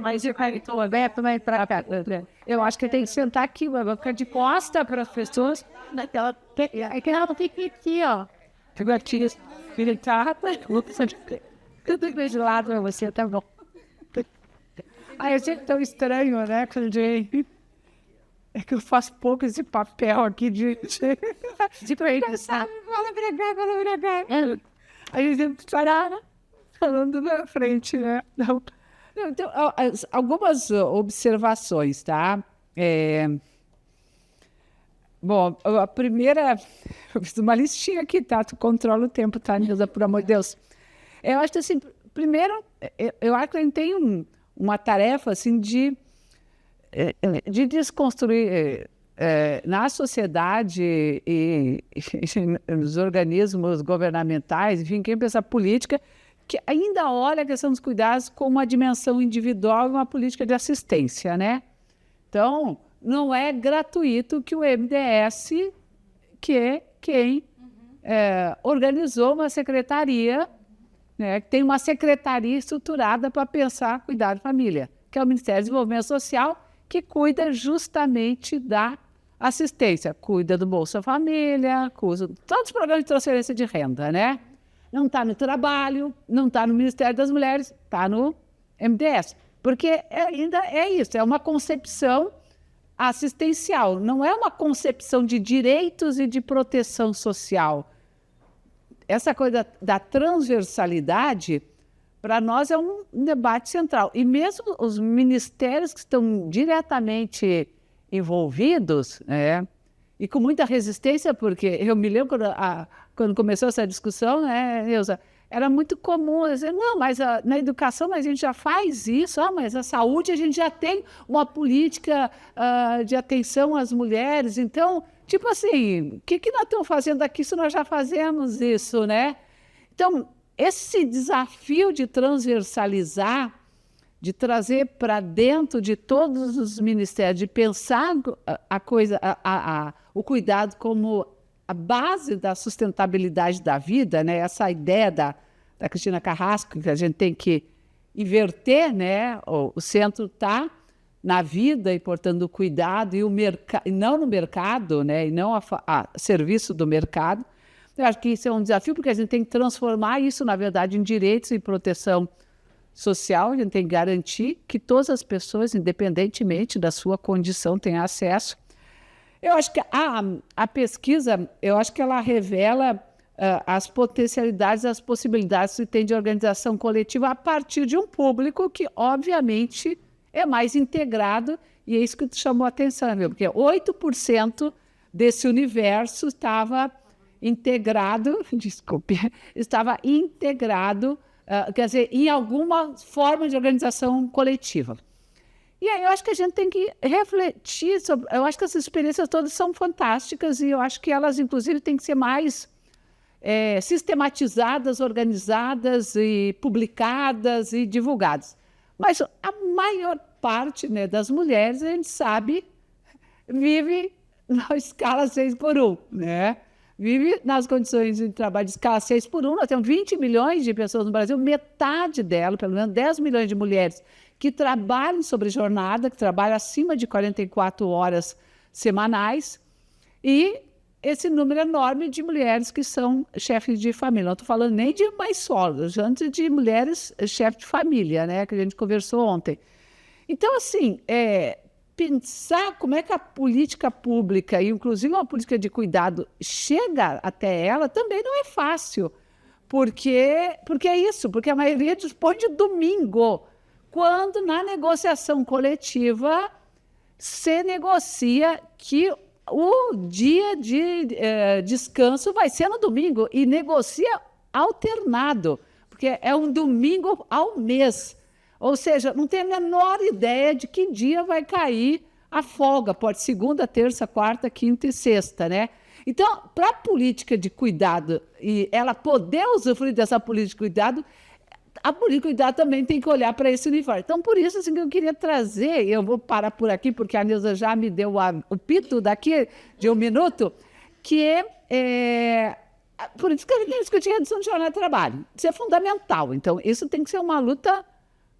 Mas eu estou aberto, mas para cá. Eu acho que tem que sentar aqui, vai ficar de costa para as pessoas. Naquela. É que ela tem que ir aqui, ó. Eu tinha militar, Tudo bem de lado para você, tá bom. Eu sempre tão estranho, né? Quando é que eu faço pouco esse papel aqui de engraçado. Vou pregar. Aí eu sempre parar falando na frente, né? Não, então, algumas observações, tá? Bom, a primeira... Eu fiz uma listinha aqui, tá? Tu controla o tempo, tá, Nilza? Por amor de Deus. Eu acho que, assim, primeiro, eu acho que a gente tem uma tarefa, assim, de desconstruir na sociedade e nos organismos governamentais, enfim, quem pensa política, que ainda olha a questão dos cuidados como uma dimensão individual e uma política de assistência, né? Então, não é gratuito que o MDS, que é quem organizou uma secretaria, né, que tem uma secretaria estruturada para pensar cuidar da família, que é o Ministério do Desenvolvimento Social, que cuida justamente da assistência, cuida do Bolsa Família, cuida de todos os programas de transferência de renda, né? Não está no trabalho, não está no Ministério das Mulheres, está no MDS. Porque ainda é isso, é uma concepção assistencial, não é uma concepção de direitos e de proteção social. Essa coisa da transversalidade, para nós, é um debate central. E mesmo os ministérios que estão diretamente envolvidos, né, e com muita resistência, porque eu me lembro quando começou essa discussão, né, Neuza, era muito comum dizer, não, mas na educação a gente já faz isso, mas a saúde a gente já tem uma política de atenção às mulheres, então, tipo assim, o que nós estamos fazendo aqui se nós já fazemos isso, né? Então, esse desafio de transversalizar, de trazer para dentro de todos os ministérios, de pensar o cuidado como a base da sustentabilidade da vida, né? Essa ideia da Cristina Carrasco, que a gente tem que inverter, né? O centro está na vida e, portanto, o cuidado e não no mercado, né? E não a serviço do mercado. Eu acho que isso é um desafio, porque a gente tem que transformar isso, na verdade, em direitos e proteção social. A gente tem que garantir que todas as pessoas, independentemente da sua condição, tenham acesso. Eu acho que a pesquisa, eu acho que ela revela as potencialidades, as possibilidades que tem de organização coletiva a partir de um público que, obviamente, é mais integrado, e é isso que chamou a atenção, viu? Porque 8% desse universo estava integrado, quer dizer, em alguma forma de organização coletiva. E aí eu acho que a gente tem que refletir sobre... Eu acho que essas experiências todas são fantásticas e eu acho que elas, inclusive, têm que ser mais sistematizadas, organizadas e publicadas e divulgadas. Mas a maior parte, né, das mulheres, a gente sabe, vive na escala 6x1, né? Vive nas condições de trabalho de escala 6x1. Nós temos 20 milhões de pessoas no Brasil, metade dela, pelo menos 10 milhões de mulheres, que trabalham sobre jornada, que trabalham acima de 44 horas semanais, e esse número enorme de mulheres que são chefes de família. Não estou falando nem de mães solos, antes de mulheres chefes de família, né, que a gente conversou ontem. Então, assim, pensar como é que a política pública, e inclusive uma política de cuidado, chega até ela, também não é fácil. Porque é isso, porque a maioria dispõe de domingo. quando na negociação coletiva se negocia que o dia de descanso vai ser no domingo e negocia alternado, porque é um domingo ao mês. Ou seja, não tem a menor ideia de que dia vai cair a folga, pode segunda, terça, quarta, quinta e sexta, né? Então, para a política de cuidado e ela poder usufruir dessa política de cuidado, a política de cuidado também tem que olhar para esse universo. Então, por isso assim, que eu queria trazer, eu vou parar por aqui, porque a Neuza já me deu o pito daqui de 1 minuto, que por isso que a gente tem que discutir a redução de jornada de trabalho. Isso é fundamental. Então, isso tem que ser uma luta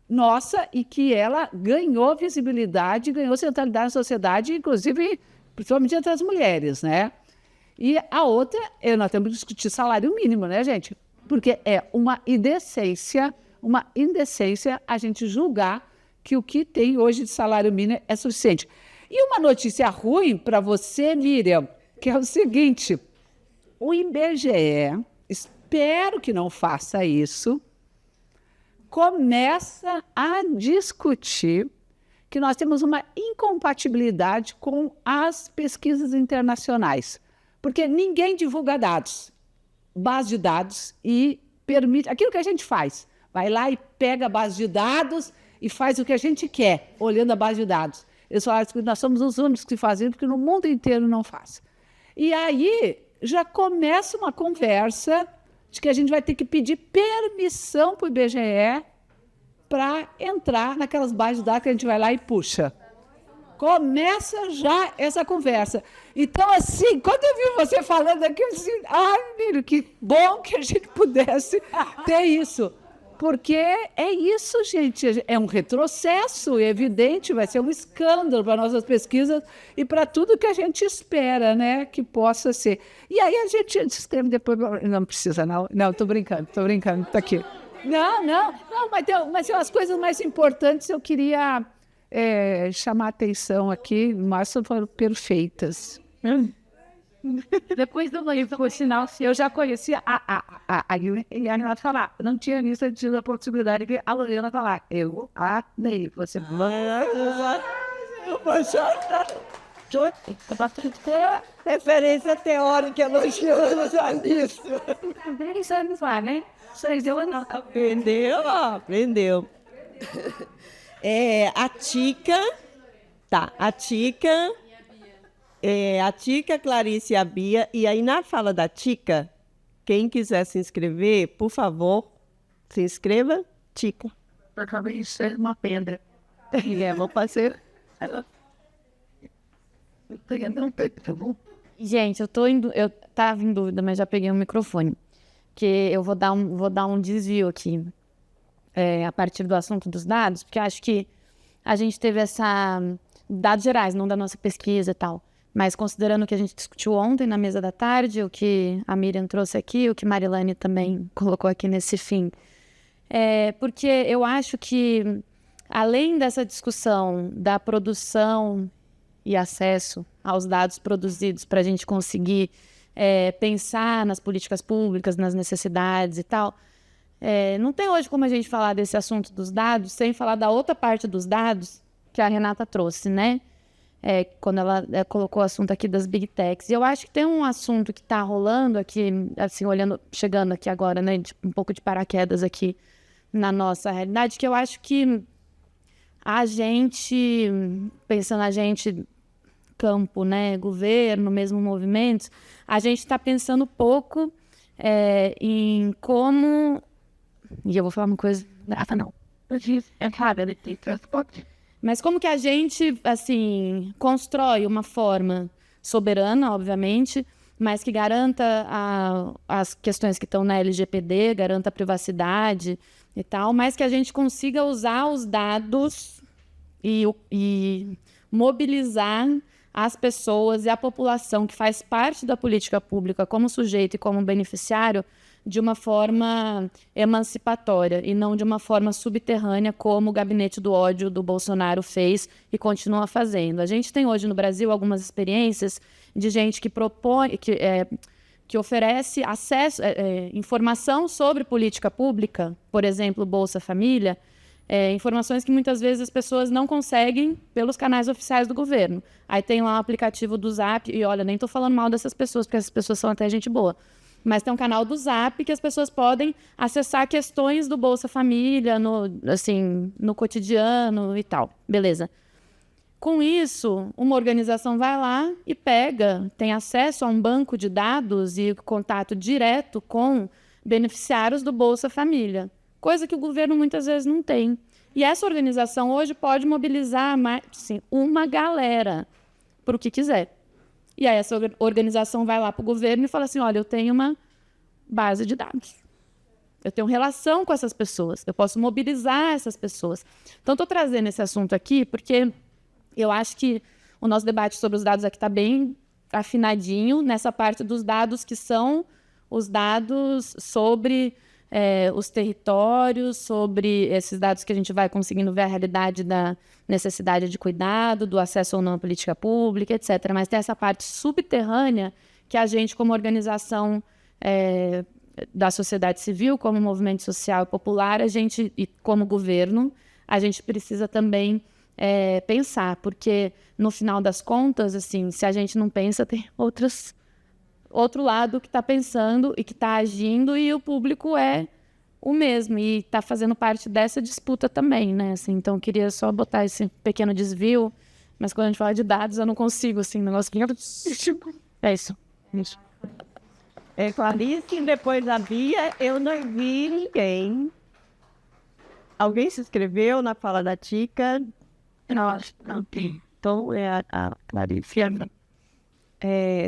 nossa e que ela ganhou visibilidade, ganhou centralidade na sociedade, inclusive, principalmente entre as mulheres, né? E a outra, nós temos que discutir salário mínimo, né, gente? Porque é uma indecência a gente julgar que o que tem hoje de salário mínimo é suficiente. E uma notícia ruim para você, Miriam, que é o seguinte: o IBGE, espero que não faça isso, começa a discutir que nós temos uma incompatibilidade com as pesquisas internacionais, porque ninguém divulga dados, base de dados, e permite aquilo que a gente faz. Vai lá e pega a base de dados e faz o que a gente quer, olhando a base de dados. Eles falaram que nós somos os únicos que fazem, porque no mundo inteiro não faz. E aí já começa uma conversa de que a gente vai ter que pedir permissão para o IBGE para entrar naquelas bases de dados que a gente vai lá e puxa. Começa já essa conversa. Então, assim, quando eu vi você falando aqui, eu disse, Miriam, que bom que a gente pudesse ter isso. Porque é isso, gente, é um retrocesso evidente, vai ser um escândalo para nossas pesquisas e para tudo que a gente espera, né, que possa ser. E aí a gente escreve depois, não precisa não, estou brincando, está aqui. Não, mas as coisas mais importantes eu queria chamar a atenção aqui, mas foram perfeitas. Depois do livro, por sinal, eu já conhecia a Renata falar. Não tinha visto a possibilidade de a Lorena falar. Eu amei. Você Referência teórica elogiando nisso. nem sabe falar, né? Vocês eu não. Aprendeu. A Tica, Clarice e a Bia. E aí, na fala da Tica, quem quiser se inscrever, por favor, se inscreva, Tica. Eu acabei de ser uma pedra. Vou fazer. Gente, eu tava em dúvida, mas já peguei o microfone. Que eu vou dar um desvio aqui a partir do assunto dos dados, porque acho que a gente teve dados gerais, não da nossa pesquisa e tal. Mas considerando o que a gente discutiu ontem na mesa da tarde, o que a Miriam trouxe aqui, o que Marilane também colocou aqui nesse fim. Porque eu acho que, além dessa discussão da produção e acesso aos dados produzidos para a gente conseguir pensar nas políticas públicas, nas necessidades e tal, não tem hoje como a gente falar desse assunto dos dados sem falar da outra parte dos dados que a Renata trouxe, né? Quando ela colocou o assunto aqui das Big Techs. E eu acho que tem um assunto que está rolando aqui, assim, chegando aqui agora, né, um pouco de paraquedas aqui na nossa realidade, que eu acho que a gente, pensando a gente, campo, né, governo, mesmo movimentos, a gente está pensando pouco em como... E eu vou falar uma coisa... não. Ele tem transporte. Mas como que a gente, assim, constrói uma forma soberana, obviamente, mas que garanta as questões que estão na LGPD, garanta a privacidade e tal, mas que a gente consiga usar os dados e mobilizar as pessoas e a população que faz parte da política pública como sujeito e como beneficiário de uma forma emancipatória e não de uma forma subterrânea, como o gabinete do ódio do Bolsonaro fez e continua fazendo. A gente tem hoje no Brasil algumas experiências de gente que propõe, que oferece acesso, informação sobre política pública, por exemplo, Bolsa Família, informações que muitas vezes as pessoas não conseguem pelos canais oficiais do governo. Aí tem lá o aplicativo do Zap, e olha, nem estou falando mal dessas pessoas, porque essas pessoas são até gente boa, mas tem um canal do Zap que as pessoas podem acessar questões do Bolsa Família, no cotidiano e tal. Beleza. Com isso, uma organização vai lá e tem acesso a um banco de dados e contato direto com beneficiários do Bolsa Família, coisa que o governo muitas vezes não tem. E essa organização hoje pode mobilizar uma galera para o que quiser. E aí essa organização vai lá para o governo e fala assim, olha, eu tenho uma base de dados. Eu tenho relação com essas pessoas. Eu posso mobilizar essas pessoas. Então, estou trazendo esse assunto aqui porque eu acho que o nosso debate sobre os dados aqui está bem afinadinho nessa parte dos dados que são os dados sobre os territórios, sobre esses dados que a gente vai conseguindo ver a realidade da necessidade de cuidado, do acesso ou não à política pública, etc. Mas tem essa parte subterrânea que a gente, como organização da sociedade civil, como movimento social e popular, e como governo, a gente precisa também pensar, porque, no final das contas, assim, se a gente não pensa, tem outro lado que está pensando e que está agindo, e o público é o mesmo, e está fazendo parte dessa disputa também, né? Assim, então, eu queria só botar esse pequeno desvio, mas quando a gente fala de dados, eu não consigo, assim, negócio que... É isso. Clarice, depois da Bia, eu não vi ninguém. Alguém se inscreveu na fala da Tica? Não, acho que não. Então, a Clarice.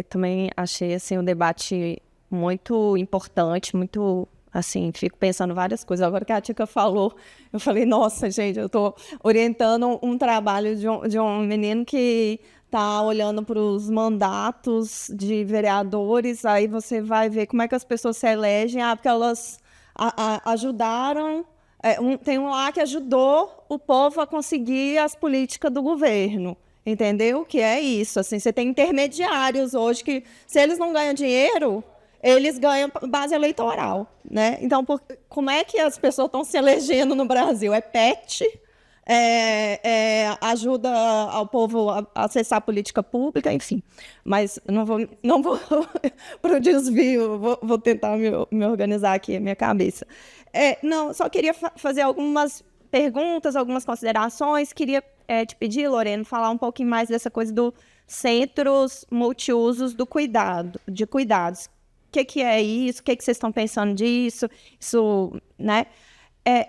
Também achei assim, um debate muito importante, muito, assim, fico pensando várias coisas. Agora que a Tica falou, eu falei, nossa, gente, eu estou orientando um trabalho de um menino que está olhando para os mandatos de vereadores, aí você vai ver como é que as pessoas se elegem, porque elas ajudaram, tem um lá que ajudou o povo a conseguir as políticas do governo. Entendeu? Que é isso, assim, você tem intermediários hoje que, se eles não ganham dinheiro, eles ganham base eleitoral, né? Então, como é que as pessoas estão se elegendo no Brasil? É PET, ajuda ao povo a acessar a política pública, enfim. Mas não vou para o desvio, vou tentar me organizar aqui a minha cabeça. Não, só queria fazer algumas perguntas, algumas considerações. Queria te pedir, Lorena, falar um pouquinho mais dessa coisa dos centros multiusos de cuidados. O que é isso? O que vocês estão pensando disso? Isso, né?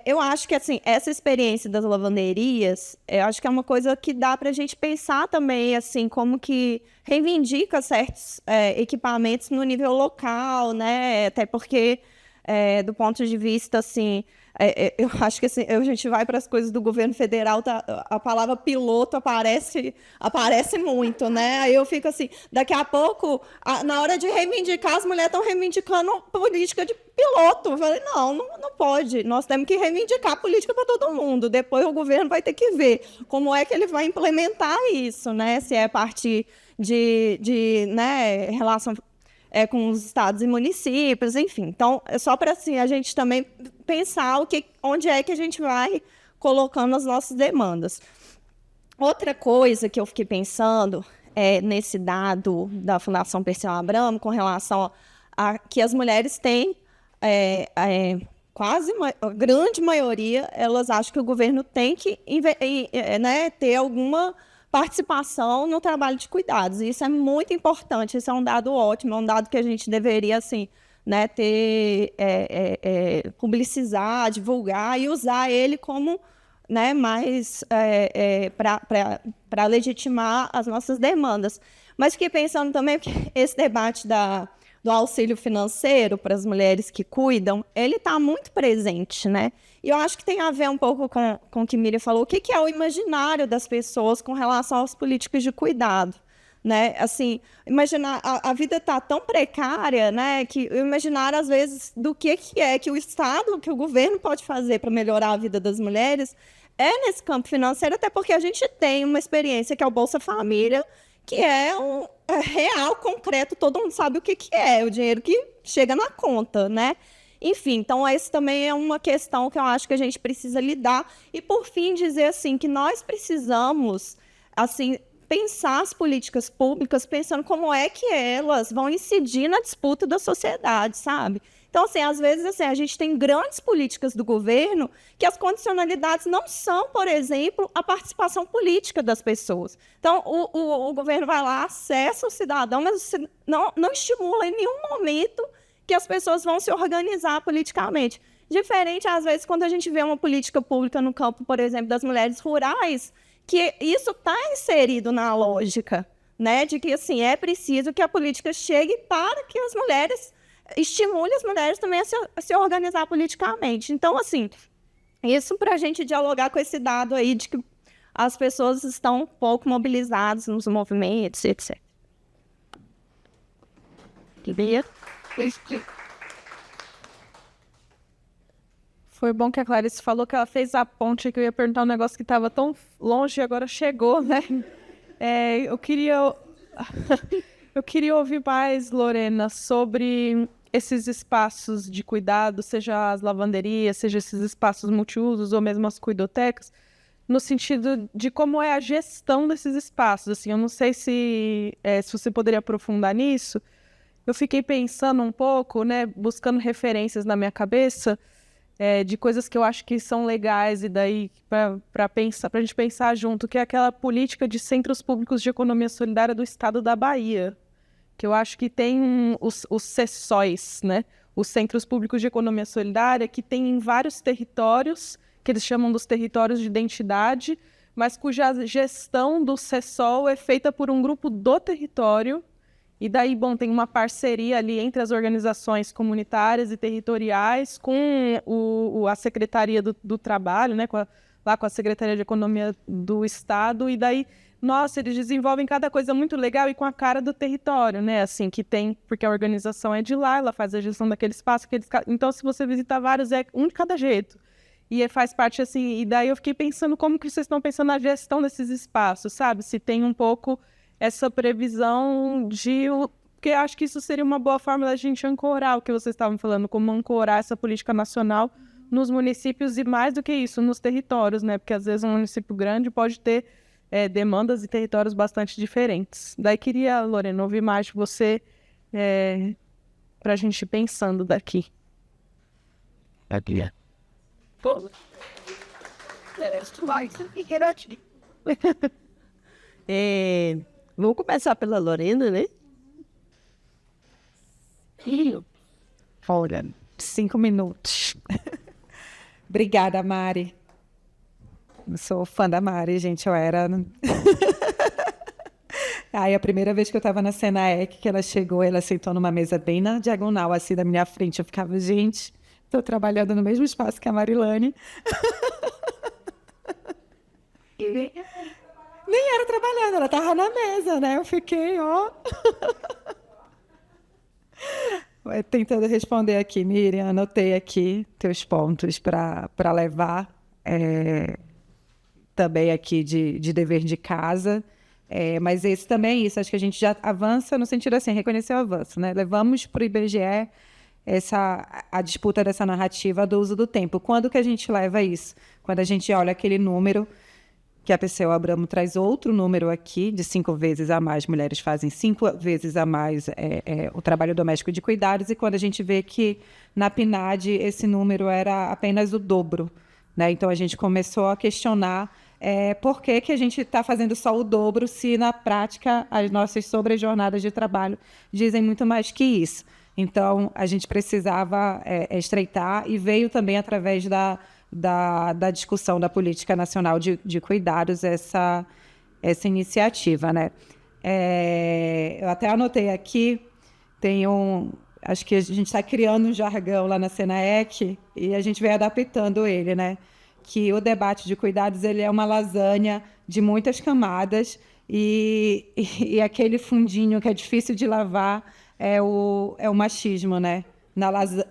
Eu acho que, assim, essa experiência das lavanderias, eu acho que é uma coisa que dá para a gente pensar também, assim, como que reivindica certos equipamentos no nível local, né? Até porque, do ponto de vista, assim, eu acho que, assim, a gente vai para as coisas do governo federal, a palavra piloto aparece muito, né? Aí eu fico assim, daqui a pouco, na hora de reivindicar, as mulheres estão reivindicando política de piloto. Eu falei, não pode. Nós temos que reivindicar a política para todo mundo. Depois o governo vai ter que ver como é que ele vai implementar isso, né? Se é a partir de né, relação com os estados e municípios, enfim. Então, é só para assim, a gente também pensar onde é que a gente vai colocando as nossas demandas. Outra coisa que eu fiquei pensando nesse dado da Fundação Perseu Abramo, com relação a que as mulheres têm, quase a grande maioria, elas acham que o governo tem que ter alguma participação no trabalho de cuidados. Isso é muito importante, isso é um dado ótimo, é um dado que a gente deveria, assim, né, publicizar, divulgar e usar ele como, né, mais para legitimar as nossas demandas. Mas fiquei pensando também que esse debate do auxílio financeiro para as mulheres que cuidam, ele está muito presente, né? E eu acho que tem a ver um pouco com o que Miriam falou, o que é o imaginário das pessoas com relação às políticas de cuidado, né? Assim, imaginar, a vida está tão precária, né, que o imaginário, às vezes, do que é que o Estado, que o governo pode fazer para melhorar a vida das mulheres, nesse campo financeiro, até porque a gente tem uma experiência que é o Bolsa Família, que é real, concreto, todo mundo sabe o que é, o dinheiro que chega na conta, né? Enfim, então essa também é uma questão que eu acho que a gente precisa lidar. E, por fim, dizer assim que nós precisamos assim, pensar as políticas públicas pensando como é que elas vão incidir na disputa da sociedade, sabe? Então, assim, às vezes assim, a gente tem grandes políticas do governo que as condicionalidades não são, por exemplo, a participação política das pessoas. Então, o governo vai lá, acessa o cidadão, mas não estimula em nenhum momento que as pessoas vão se organizar politicamente. Diferente, às vezes, quando a gente vê uma política pública no campo, por exemplo, das mulheres rurais, que isso está inserido na lógica, né, de que assim, é preciso que a política chegue para que as mulheres estimule as mulheres também a se organizar politicamente. Então, assim, isso para a gente dialogar com esse dado aí de que as pessoas estão pouco mobilizadas nos movimentos, etc. Foi bom que a Clarice falou que ela fez a ponte, que eu ia perguntar um negócio que estava tão longe e agora chegou, né? Eu queria ouvir mais, Lorena, sobre esses espaços de cuidado, seja as lavanderias, seja esses espaços multiusos ou mesmo as cuidotecas, no sentido de como é a gestão desses espaços. Assim, eu não sei se você poderia aprofundar nisso. Eu fiquei pensando um pouco, né, buscando referências na minha cabeça, de coisas que eu acho que são legais, e daí para a gente pensar junto, que é aquela política de centros públicos de economia solidária do estado da Bahia, que eu acho que tem os CESOIs, né? Os Centros Públicos de Economia Solidária, que tem em vários territórios, que eles chamam dos territórios de identidade, mas cuja gestão do CESOL é feita por um grupo do território. E daí, bom, tem uma parceria ali entre as organizações comunitárias e territoriais com a Secretaria do Trabalho, né, lá com a Secretaria de Economia do Estado, e daí, nossa, eles desenvolvem cada coisa muito legal e com a cara do território, né, assim, que tem, porque a organização é de lá, ela faz a gestão daquele espaço, então se você visitar vários, é um de cada jeito. E faz parte, assim, e daí eu fiquei pensando como que vocês estão pensando na gestão desses espaços, sabe? Se tem um pouco essa previsão porque eu acho que isso seria uma boa forma da gente ancorar o que vocês estavam falando, como ancorar essa política nacional nos municípios e, mais do que isso, nos territórios, né? Porque às vezes um município grande pode ter demandas e territórios bastante diferentes. Daí queria, Lorena, ouvir mais de você para a gente ir pensando daqui. Vamos começar pela Lorena, né? Olha, 5 minutos. Obrigada, Mari. Eu sou fã da Mari, gente. Eu era... Aí, a primeira vez que eu estava na Senaec, que ela chegou, ela sentou numa mesa bem na diagonal, assim, da minha frente. Eu ficava, gente, estou trabalhando no mesmo espaço que a Marilane. Nem era trabalhando, ela estava na mesa, né? Eu fiquei, ó... Tentando responder aqui, Miriam, anotei aqui teus pontos para levar, também aqui de dever de casa, mas esse também é isso, acho que a gente já avança no sentido assim, reconhecer o avanço, né? Levamos para o IBGE a disputa dessa narrativa do uso do tempo. Quando que a gente leva isso? Quando a gente olha aquele número que a PCO Abramo traz outro número aqui, de 5 vezes a mais, mulheres fazem 5 vezes a mais o trabalho doméstico de cuidados, e quando a gente vê que na PNAD esse número era apenas o dobro, né? Então a gente começou a questionar por que a gente está fazendo só o dobro, se na prática as nossas sobrejornadas de trabalho dizem muito mais que isso. Então a gente precisava estreitar, e veio também através da discussão da Política Nacional de Cuidados essa iniciativa, né? Eu até anotei aqui, acho que a gente está criando um jargão lá na Senaec e a gente vem adaptando ele, né? Que o debate de cuidados ele é uma lasanha de muitas camadas e aquele fundinho que é difícil de lavar é o machismo, né?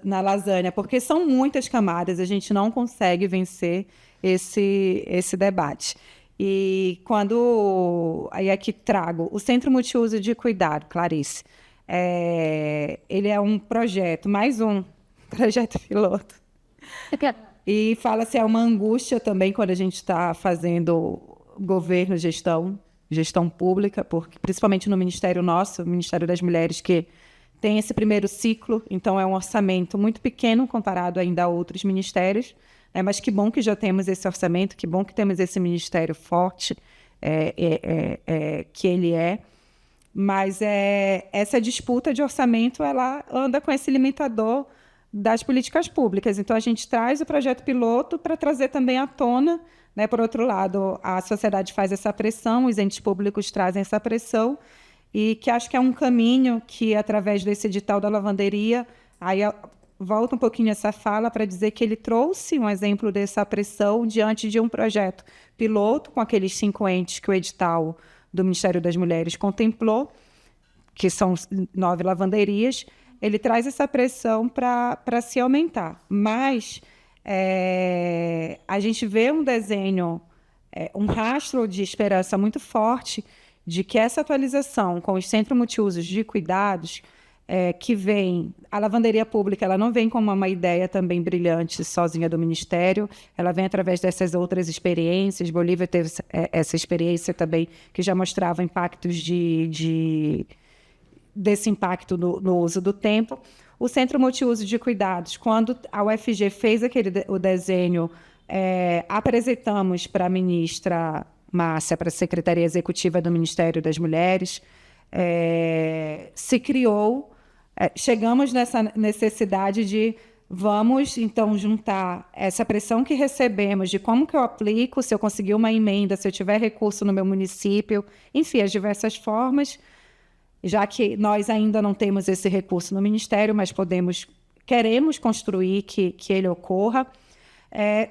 Na lasanha, porque são muitas camadas, a gente não consegue vencer esse debate. E aí aqui trago o Centro Multiuso de Cuidado, Clarice. Ele é um projeto, mais um projeto piloto. E fala-se, é uma angústia também quando a gente está fazendo governo, gestão pública, porque, principalmente no Ministério nosso, o Ministério das Mulheres, que tem esse primeiro ciclo, então é um orçamento muito pequeno comparado ainda a outros ministérios, né? Mas que bom que já temos esse orçamento, que bom que temos esse ministério forte, que ele é. Mas essa disputa de orçamento, ela anda com esse limitador das políticas públicas. Então, a gente traz o projeto piloto para trazer também à tona, né? Por outro lado, a sociedade faz essa pressão, os entes públicos trazem essa pressão, e que acho que é um caminho que, através desse edital da lavanderia, aí volta um pouquinho essa fala para dizer que ele trouxe um exemplo dessa pressão diante de um projeto piloto, com aqueles 5 entes que o edital do Ministério das Mulheres contemplou, que são 9 lavanderias. Ele traz essa pressão para se aumentar. Mas a gente vê um desenho, um rastro de esperança muito forte de que essa atualização com os centros multiusos de cuidados, que vem... A lavanderia pública, ela não vem como uma ideia também brilhante, sozinha do Ministério, ela vem através dessas outras experiências. Bolívia teve essa experiência também, que já mostrava impactos desse impacto no uso do tempo. O Centro Multiuso de Cuidados, quando a UFG fez o desenho, apresentamos para a ministra Márcia, para a Secretaria Executiva do Ministério das Mulheres, se criou, chegamos nessa necessidade de vamos, então, juntar essa pressão que recebemos de como que eu aplico, se eu conseguir uma emenda, se eu tiver recurso no meu município, enfim, as diversas formas, já que nós ainda não temos esse recurso no Ministério, mas queremos construir que ele ocorra.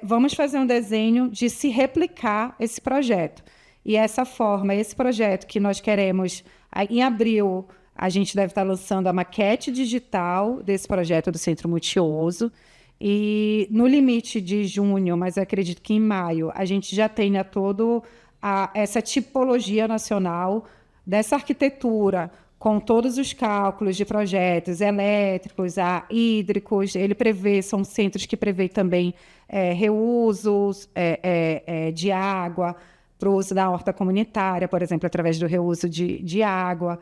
Vamos fazer um desenho de se replicar esse projeto. E essa forma, esse projeto que nós queremos, em abril, a gente deve estar lançando a maquete digital desse projeto do Centro Multiuso, e no limite de junho, mas eu acredito que em maio, a gente já tenha toda essa tipologia nacional dessa arquitetura, com todos os cálculos de projetos elétricos, hídricos. São centros que prevê também reusos de água para o uso da horta comunitária, por exemplo, através do reuso de água,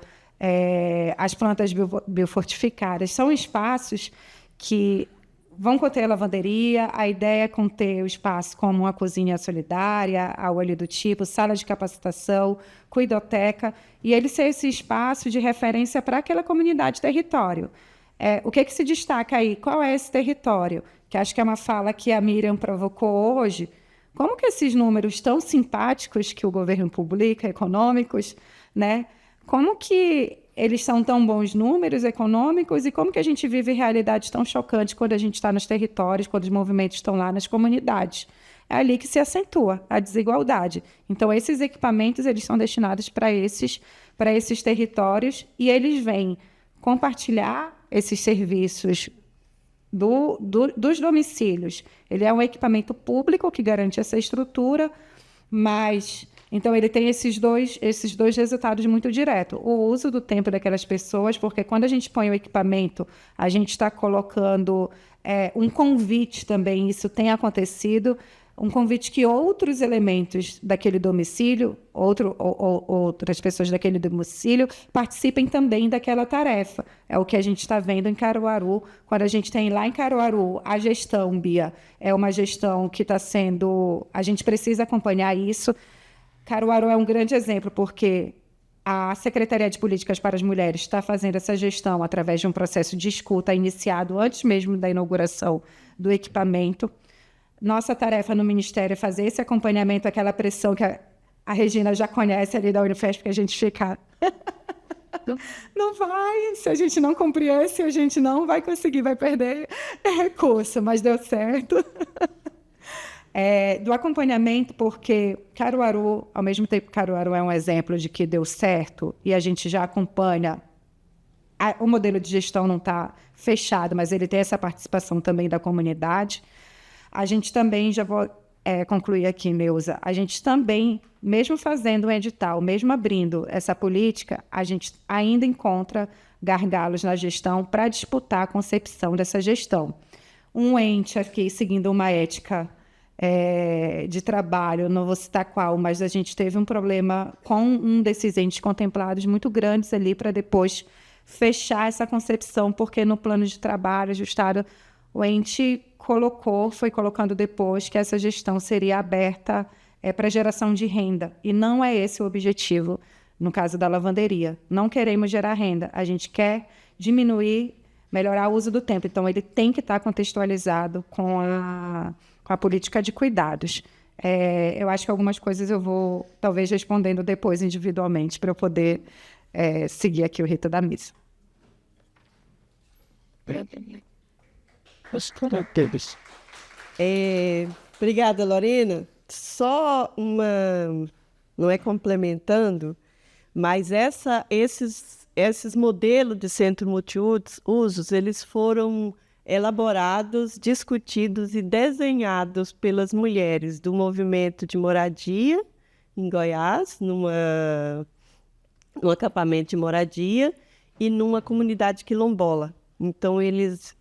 as plantas biofortificadas. São espaços que vão conter a lavanderia. A ideia é conter o espaço como uma cozinha solidária, a olho do tipo, sala de capacitação, cuidoteca, e ele ser esse espaço de referência para aquela comunidade, território. O que se destaca aí? Qual é esse território? Que acho que é uma fala que a Miriam provocou hoje. Como que esses números tão simpáticos que o governo publica, econômicos, né? Como que eles são tão bons números econômicos, e como que a gente vive realidades tão chocantes quando a gente está nos territórios, quando os movimentos estão lá nas comunidades? É ali que se acentua a desigualdade. Então, esses equipamentos, eles são destinados para esses territórios, e eles vêm compartilhar esses serviços dos domicílios. Ele é um equipamento público que garante essa estrutura, mas... Então, ele tem esses dois resultados muito diretos. O uso do tempo daquelas pessoas, porque quando a gente põe o equipamento, a gente está colocando um convite também, isso tem acontecido, um convite que outros elementos daquele domicílio, outras pessoas daquele domicílio, participem também daquela tarefa. É o que a gente está vendo em Caruaru, quando a gente tem lá em Caruaru a gestão, Bia, é uma gestão que está sendo... A gente precisa acompanhar isso. Caruaru é um grande exemplo, porque a Secretaria de Políticas para as Mulheres está fazendo essa gestão através de um processo de escuta iniciado antes mesmo da inauguração do equipamento. Nossa tarefa no Ministério é fazer esse acompanhamento, aquela pressão que a Regina já conhece ali da Unifesp, que a gente fica... Não vai, se a gente não cumprir esse, a gente não vai conseguir, vai perder recurso, mas deu certo. Do acompanhamento, porque Caruaru, ao mesmo tempo que Caruaru é um exemplo de que deu certo, e a gente já acompanha, o modelo de gestão não está fechado, mas ele tem essa participação também da comunidade. A gente também, já vou concluir aqui, Neuza, a gente também, mesmo fazendo um edital, mesmo abrindo essa política, a gente ainda encontra gargalos na gestão para disputar a concepção dessa gestão. um ente aqui seguindo uma ética de trabalho, não vou citar qual, mas a gente teve um problema com um desses entes contemplados muito grandes ali para depois fechar essa concepção, porque no plano de trabalho ajustado, o ente foi colocando depois que essa gestão seria aberta para geração de renda, e não é esse o objetivo no caso da lavanderia. Não queremos gerar renda, a gente quer diminuir, melhorar o uso do tempo, então ele tem que estar contextualizado com a política de cuidados. Eu acho que algumas coisas eu vou, talvez, respondendo depois individualmente, para eu poder seguir aqui o rito da missa. Obrigada, Lorena. Só uma, não é complementando, mas esses modelos de centro multiusos, eles foram elaborados, discutidos e desenhados pelas mulheres do movimento de moradia em Goiás, num acampamento de moradia e numa comunidade quilombola. Então, eles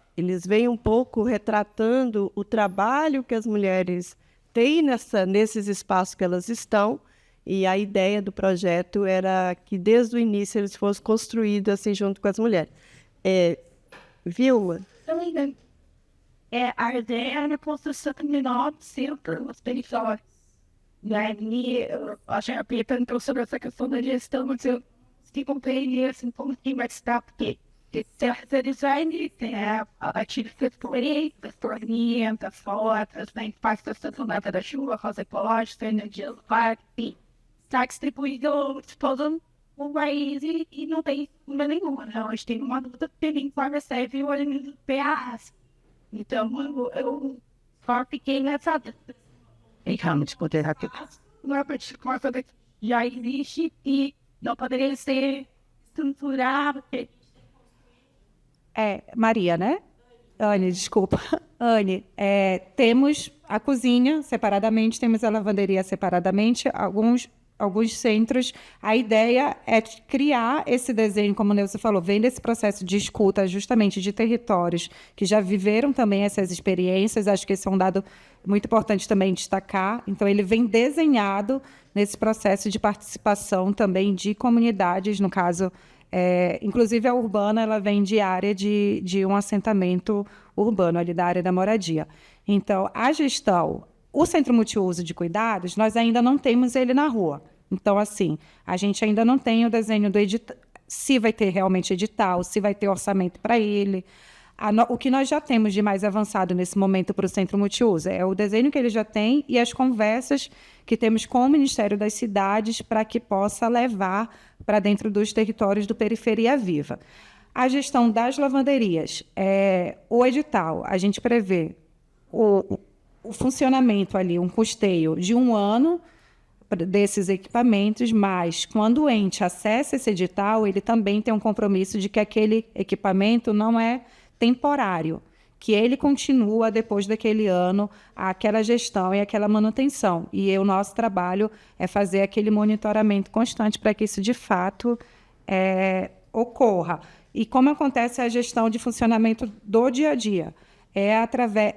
vêm um pouco retratando o trabalho que as mulheres têm nesses espaços que elas estão, e a ideia do projeto era que, desde o início, eles fossem construídos assim, junto com as mulheres. Vilma? A ideia era a construção de novos centros nos territórios. E eu achei a Pia perguntou sobre essa questão da gestão, mas eu se compreender assim, um pouquinho mais tarde, porque esse design tem a experiência, as ferramentas, fotos, né, faz a estação da chuva, rosa ecológica, energia do parque, está distribuído todo o país e não tem problema nenhum. Não, a gente tem uma dúvida que tem informe serve o organismo PAs. Então, eu só fiquei nessa dúvida. Realmente poder já existe e não poderia ser estruturado. Maria, né? Anne, desculpa. Anne, temos a cozinha separadamente, temos a lavanderia separadamente, alguns centros. A ideia é criar esse desenho, como o Neuza falou, vem desse processo de escuta justamente de territórios que já viveram também essas experiências. Acho que esse é um dado muito importante também destacar. Então, ele vem desenhado nesse processo de participação também de comunidades, no caso, inclusive a urbana, ela vem de área de um assentamento urbano, ali da área da moradia. Então, a gestão, o Centro Multiuso de Cuidados, nós ainda não temos ele na rua. Então, assim, a gente ainda não tem o desenho do edital, se vai ter realmente edital, se vai ter orçamento para ele. O que nós já temos de mais avançado nesse momento para o Centro Multiuso é o desenho que ele já tem e as conversas que temos com o Ministério das Cidades para que possa levar para dentro dos territórios do Periferia Viva. A gestão das lavanderias, o edital, a gente prevê o funcionamento ali, um custeio de 1 ano desses equipamentos, mas quando o ente acessa esse edital, ele também tem um compromisso de que aquele equipamento não é temporário, que ele continua depois daquele ano aquela gestão e aquela manutenção. E o nosso trabalho é fazer aquele monitoramento constante para que isso, de fato, ocorra. E como acontece a gestão de funcionamento do dia a dia?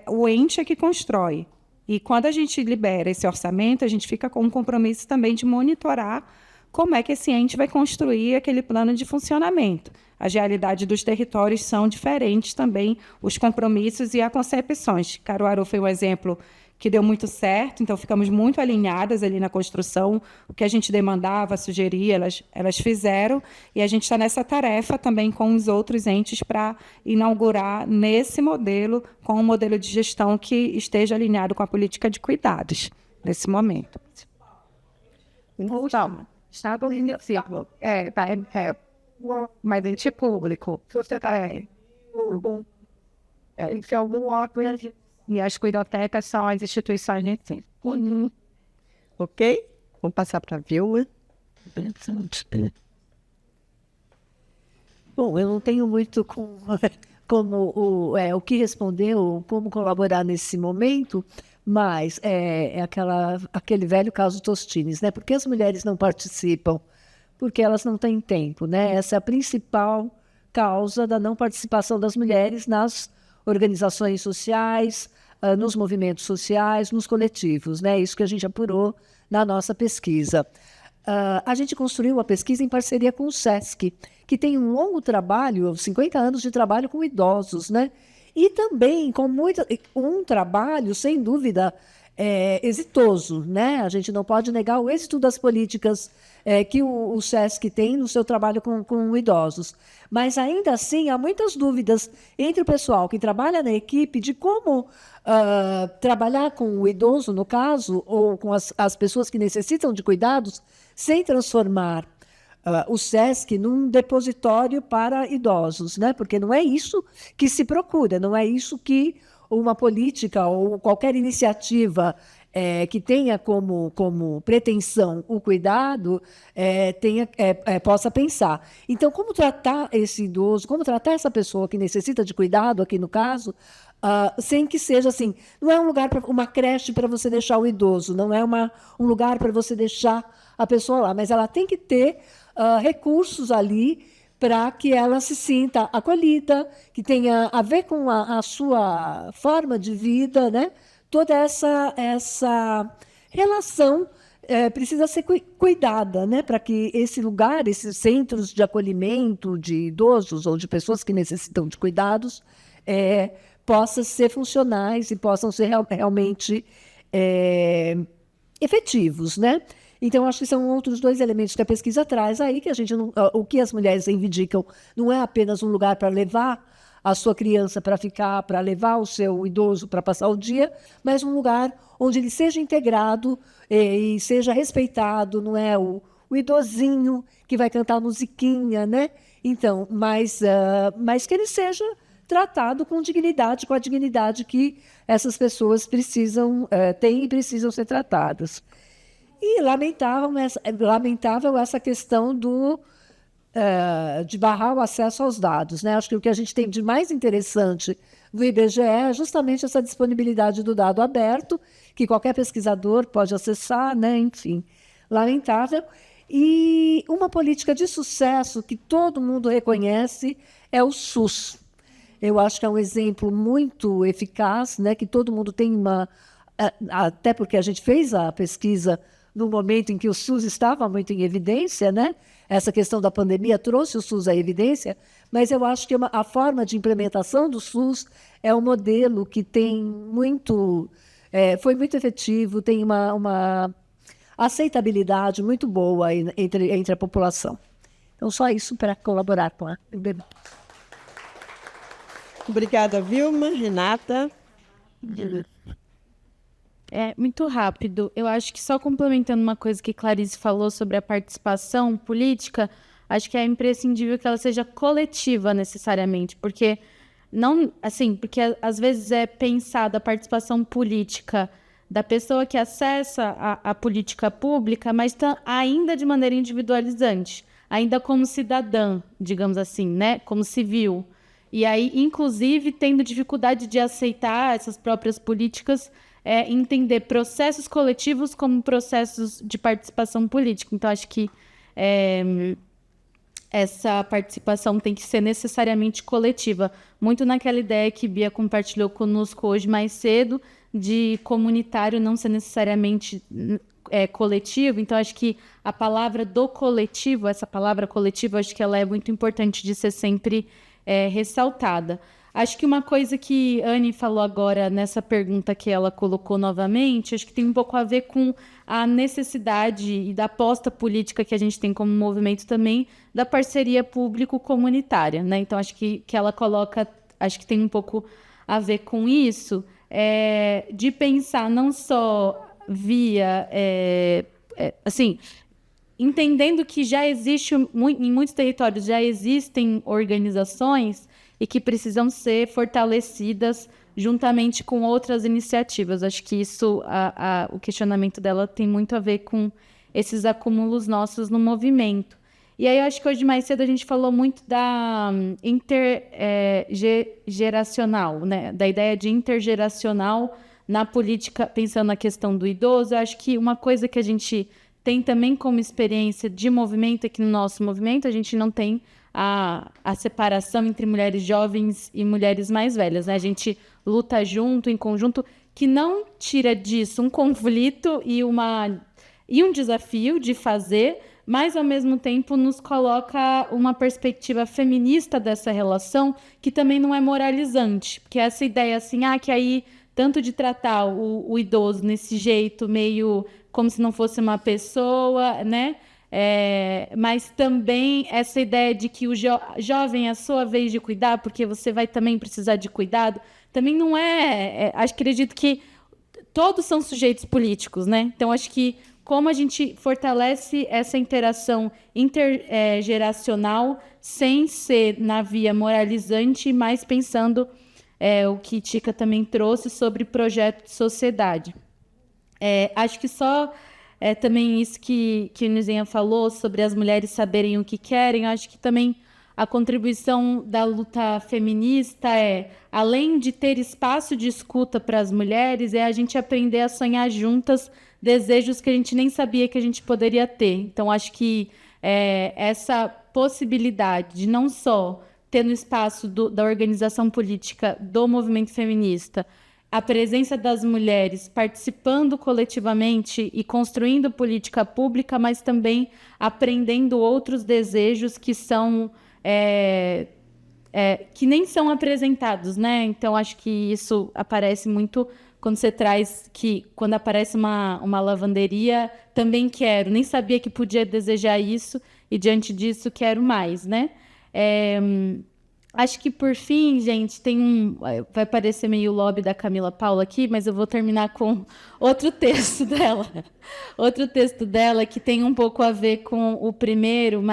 O ente é que constrói. E quando a gente libera esse orçamento, a gente fica com um compromisso também de monitorar como é que esse ente vai construir aquele plano de funcionamento. As realidades dos territórios são diferentes também, os compromissos e as concepções. Caruaru foi um exemplo que deu muito certo, então ficamos muito alinhadas ali na construção. O que a gente demandava, sugeria, elas fizeram, e a gente está nessa tarefa também com os outros entes para inaugurar nesse modelo, com um modelo de gestão que esteja alinhado com a política de cuidados, nesse momento. Então, Estado inicial, mas ente público, sociedade, em algum órgão, e as cuidotecas são as instituições de ensino. Ok? Vamos passar para a Vilma. Bom, eu não tenho muito como o que responder ou como colaborar nesse momento, mas aquele velho caso Tostines, né? Por que as mulheres não participam? Porque elas não têm tempo, né? Essa é a principal causa da não participação das mulheres nas organizações sociais, nos movimentos sociais, nos coletivos, né? Isso que a gente apurou na nossa pesquisa. A gente construiu a pesquisa em parceria com o SESC, que tem um longo trabalho, 50 anos de trabalho com idosos, né? E também com um trabalho, sem dúvida, exitoso, né? A gente não pode negar o êxito das políticas que o SESC tem no seu trabalho com idosos. Mas, ainda assim, há muitas dúvidas entre o pessoal que trabalha na equipe de como trabalhar com o idoso, no caso, ou com as pessoas que necessitam de cuidados, sem transformar o SESC num depositório para idosos, né? Porque não é isso que se procura, não é isso que uma política ou qualquer iniciativa que tenha como pretensão o cuidado possa pensar. Então, como tratar esse idoso, como tratar essa pessoa que necessita de cuidado, aqui no caso, sem que seja assim, não é um lugar, uma creche para você deixar o idoso, não é um lugar para você deixar a pessoa lá, mas ela tem que ter recursos ali para que ela se sinta acolhida, que tenha a ver com a sua forma de vida, né? Toda essa relação precisa ser cuidada, né? Para que esse lugar, esses centros de acolhimento de idosos ou de pessoas que necessitam de cuidados, possam ser funcionais e possam ser realmente efetivos, né? Então, acho que são outros dois elementos que a pesquisa traz aí, que o que as mulheres reivindicam não é apenas um lugar para levar a sua criança para ficar, para levar o seu idoso para passar o dia, mas um lugar onde ele seja integrado e seja respeitado, não é o idosinho que vai cantar musiquinha, né? Então, mas que ele seja tratado com dignidade, com a dignidade que essas pessoas têm e precisam ser tratadas. E lamentável essa questão de barrar o acesso aos dados, né? Acho que o que a gente tem de mais interessante no IBGE é justamente essa disponibilidade do dado aberto, que qualquer pesquisador pode acessar, né? Enfim, lamentável. E uma política de sucesso que todo mundo reconhece é o SUS. Eu acho que é um exemplo muito eficaz, né? Que todo mundo tem até porque a gente fez a pesquisa no momento em que o SUS estava muito em evidência, né? Essa questão da pandemia trouxe o SUS à evidência, mas eu acho que a forma de implementação do SUS é um modelo que foi muito efetivo, tem uma aceitabilidade muito boa entre a população. Então, só isso para colaborar com a... Obrigada, Vilma. Renata? Muito rápido. Eu acho que só complementando uma coisa que Clarice falou sobre a participação política, acho que é imprescindível que ela seja coletiva necessariamente, porque às vezes é pensada a participação política da pessoa que acessa a política pública, mas ainda de maneira individualizante, ainda como cidadã, digamos assim, né? Como civil. E aí, inclusive, tendo dificuldade de aceitar essas próprias políticas, entender processos coletivos como processos de participação política. Então, acho que essa participação tem que ser necessariamente coletiva. Muito naquela ideia que Bia compartilhou conosco hoje mais cedo, de comunitário não ser necessariamente coletivo. Então, acho que a palavra do coletivo, essa palavra coletiva, acho que ela é muito importante de ser sempre ressaltada. Acho que uma coisa que Anne falou agora nessa pergunta que ela colocou novamente, acho que tem um pouco a ver com a necessidade e da aposta política que a gente tem como movimento também da parceria público-comunitária, né? Então, acho que ela coloca, acho que tem um pouco a ver com isso, de pensar não só via, entendendo que já existe, em muitos territórios já existem organizações e que precisam ser fortalecidas juntamente com outras iniciativas. Acho que isso, o questionamento dela tem muito a ver com esses acúmulos nossos no movimento. E aí, eu acho que hoje mais cedo a gente falou muito da intergeracional, né? Da ideia de intergeracional na política, pensando na questão do idoso. Eu acho que uma coisa que a gente tem também como experiência de movimento, aqui no nosso movimento, a gente não tem a separação entre mulheres jovens e mulheres mais velhas, né? A gente luta junto, em conjunto, que não tira disso um conflito e um desafio de fazer, mas, ao mesmo tempo, nos coloca uma perspectiva feminista dessa relação, que também não é moralizante. Porque essa ideia, assim, que aí, tanto de tratar o idoso nesse jeito, meio como se não fosse uma pessoa, né? Mas também essa ideia de que o jovem é a sua vez de cuidar, porque você vai também precisar de cuidado, também não acredito que todos são sujeitos políticos, né? Então, acho que como a gente fortalece essa interação intergeracional sem ser na via moralizante, mas pensando o que Tica também trouxe sobre projeto de sociedade. Acho que só também isso que Nizenha falou sobre as mulheres saberem o que querem, acho que também a contribuição da luta feminista além de ter espaço de escuta para as mulheres, a gente aprender a sonhar juntas desejos que a gente nem sabia que a gente poderia ter. Então, acho que essa possibilidade de não só ter no espaço da organização política do movimento feminista a presença das mulheres participando coletivamente e construindo política pública, mas também aprendendo outros desejos que são que nem são apresentados, né? Então, acho que isso aparece muito quando você traz que, quando aparece uma lavanderia, também quero, nem sabia que podia desejar isso, e diante disso quero mais, né? Acho que, por fim, gente, vai parecer meio lobby da Camila Paula aqui, mas eu vou terminar com outro texto dela. Outro texto dela que tem um pouco a ver com o primeiro,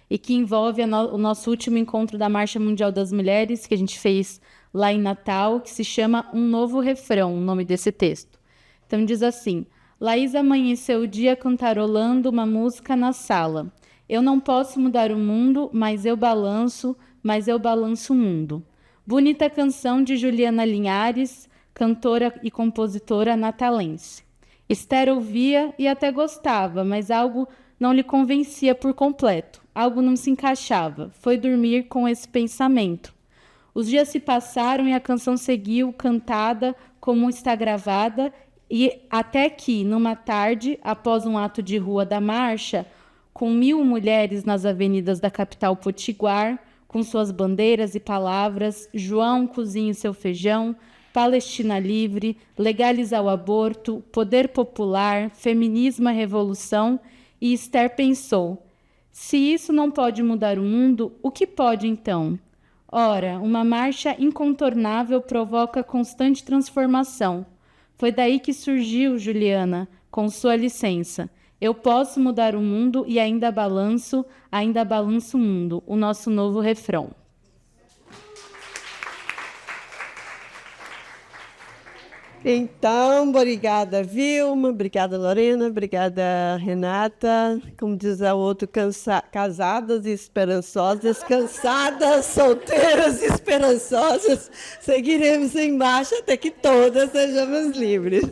e que envolve o nosso último encontro da Marcha Mundial das Mulheres, que a gente fez lá em Natal, que se chama Um Novo Refrão, o nome desse texto. Então, diz assim: Laís amanheceu o dia cantarolando uma música na sala. Eu não posso mudar o mundo, mas eu balanço o mundo. Bonita canção de Juliana Linhares, cantora e compositora natalense. Esther ouvia e até gostava, mas algo não lhe convencia por completo. Algo não se encaixava. Foi dormir com esse pensamento. Os dias se passaram e a canção seguiu cantada como está gravada, e até que, numa tarde, após um ato de rua da marcha, com 1000 mulheres nas avenidas da capital potiguar, com suas bandeiras e palavras, João cozinha seu feijão, Palestina livre, legalizar o aborto, poder popular, feminismo à revolução, e Esther pensou: se isso não pode mudar o mundo, o que pode então? Ora, uma marcha incontornável provoca constante transformação. Foi daí que surgiu, Juliana, com sua licença. Eu posso mudar o mundo e ainda balanço o mundo, o nosso novo refrão. Então, obrigada, Vilma, obrigada, Lorena, obrigada, Renata. Como diz a outra, casadas e esperançosas, cansadas, solteiras e esperançosas, seguiremos em marcha até que todas sejamos livres.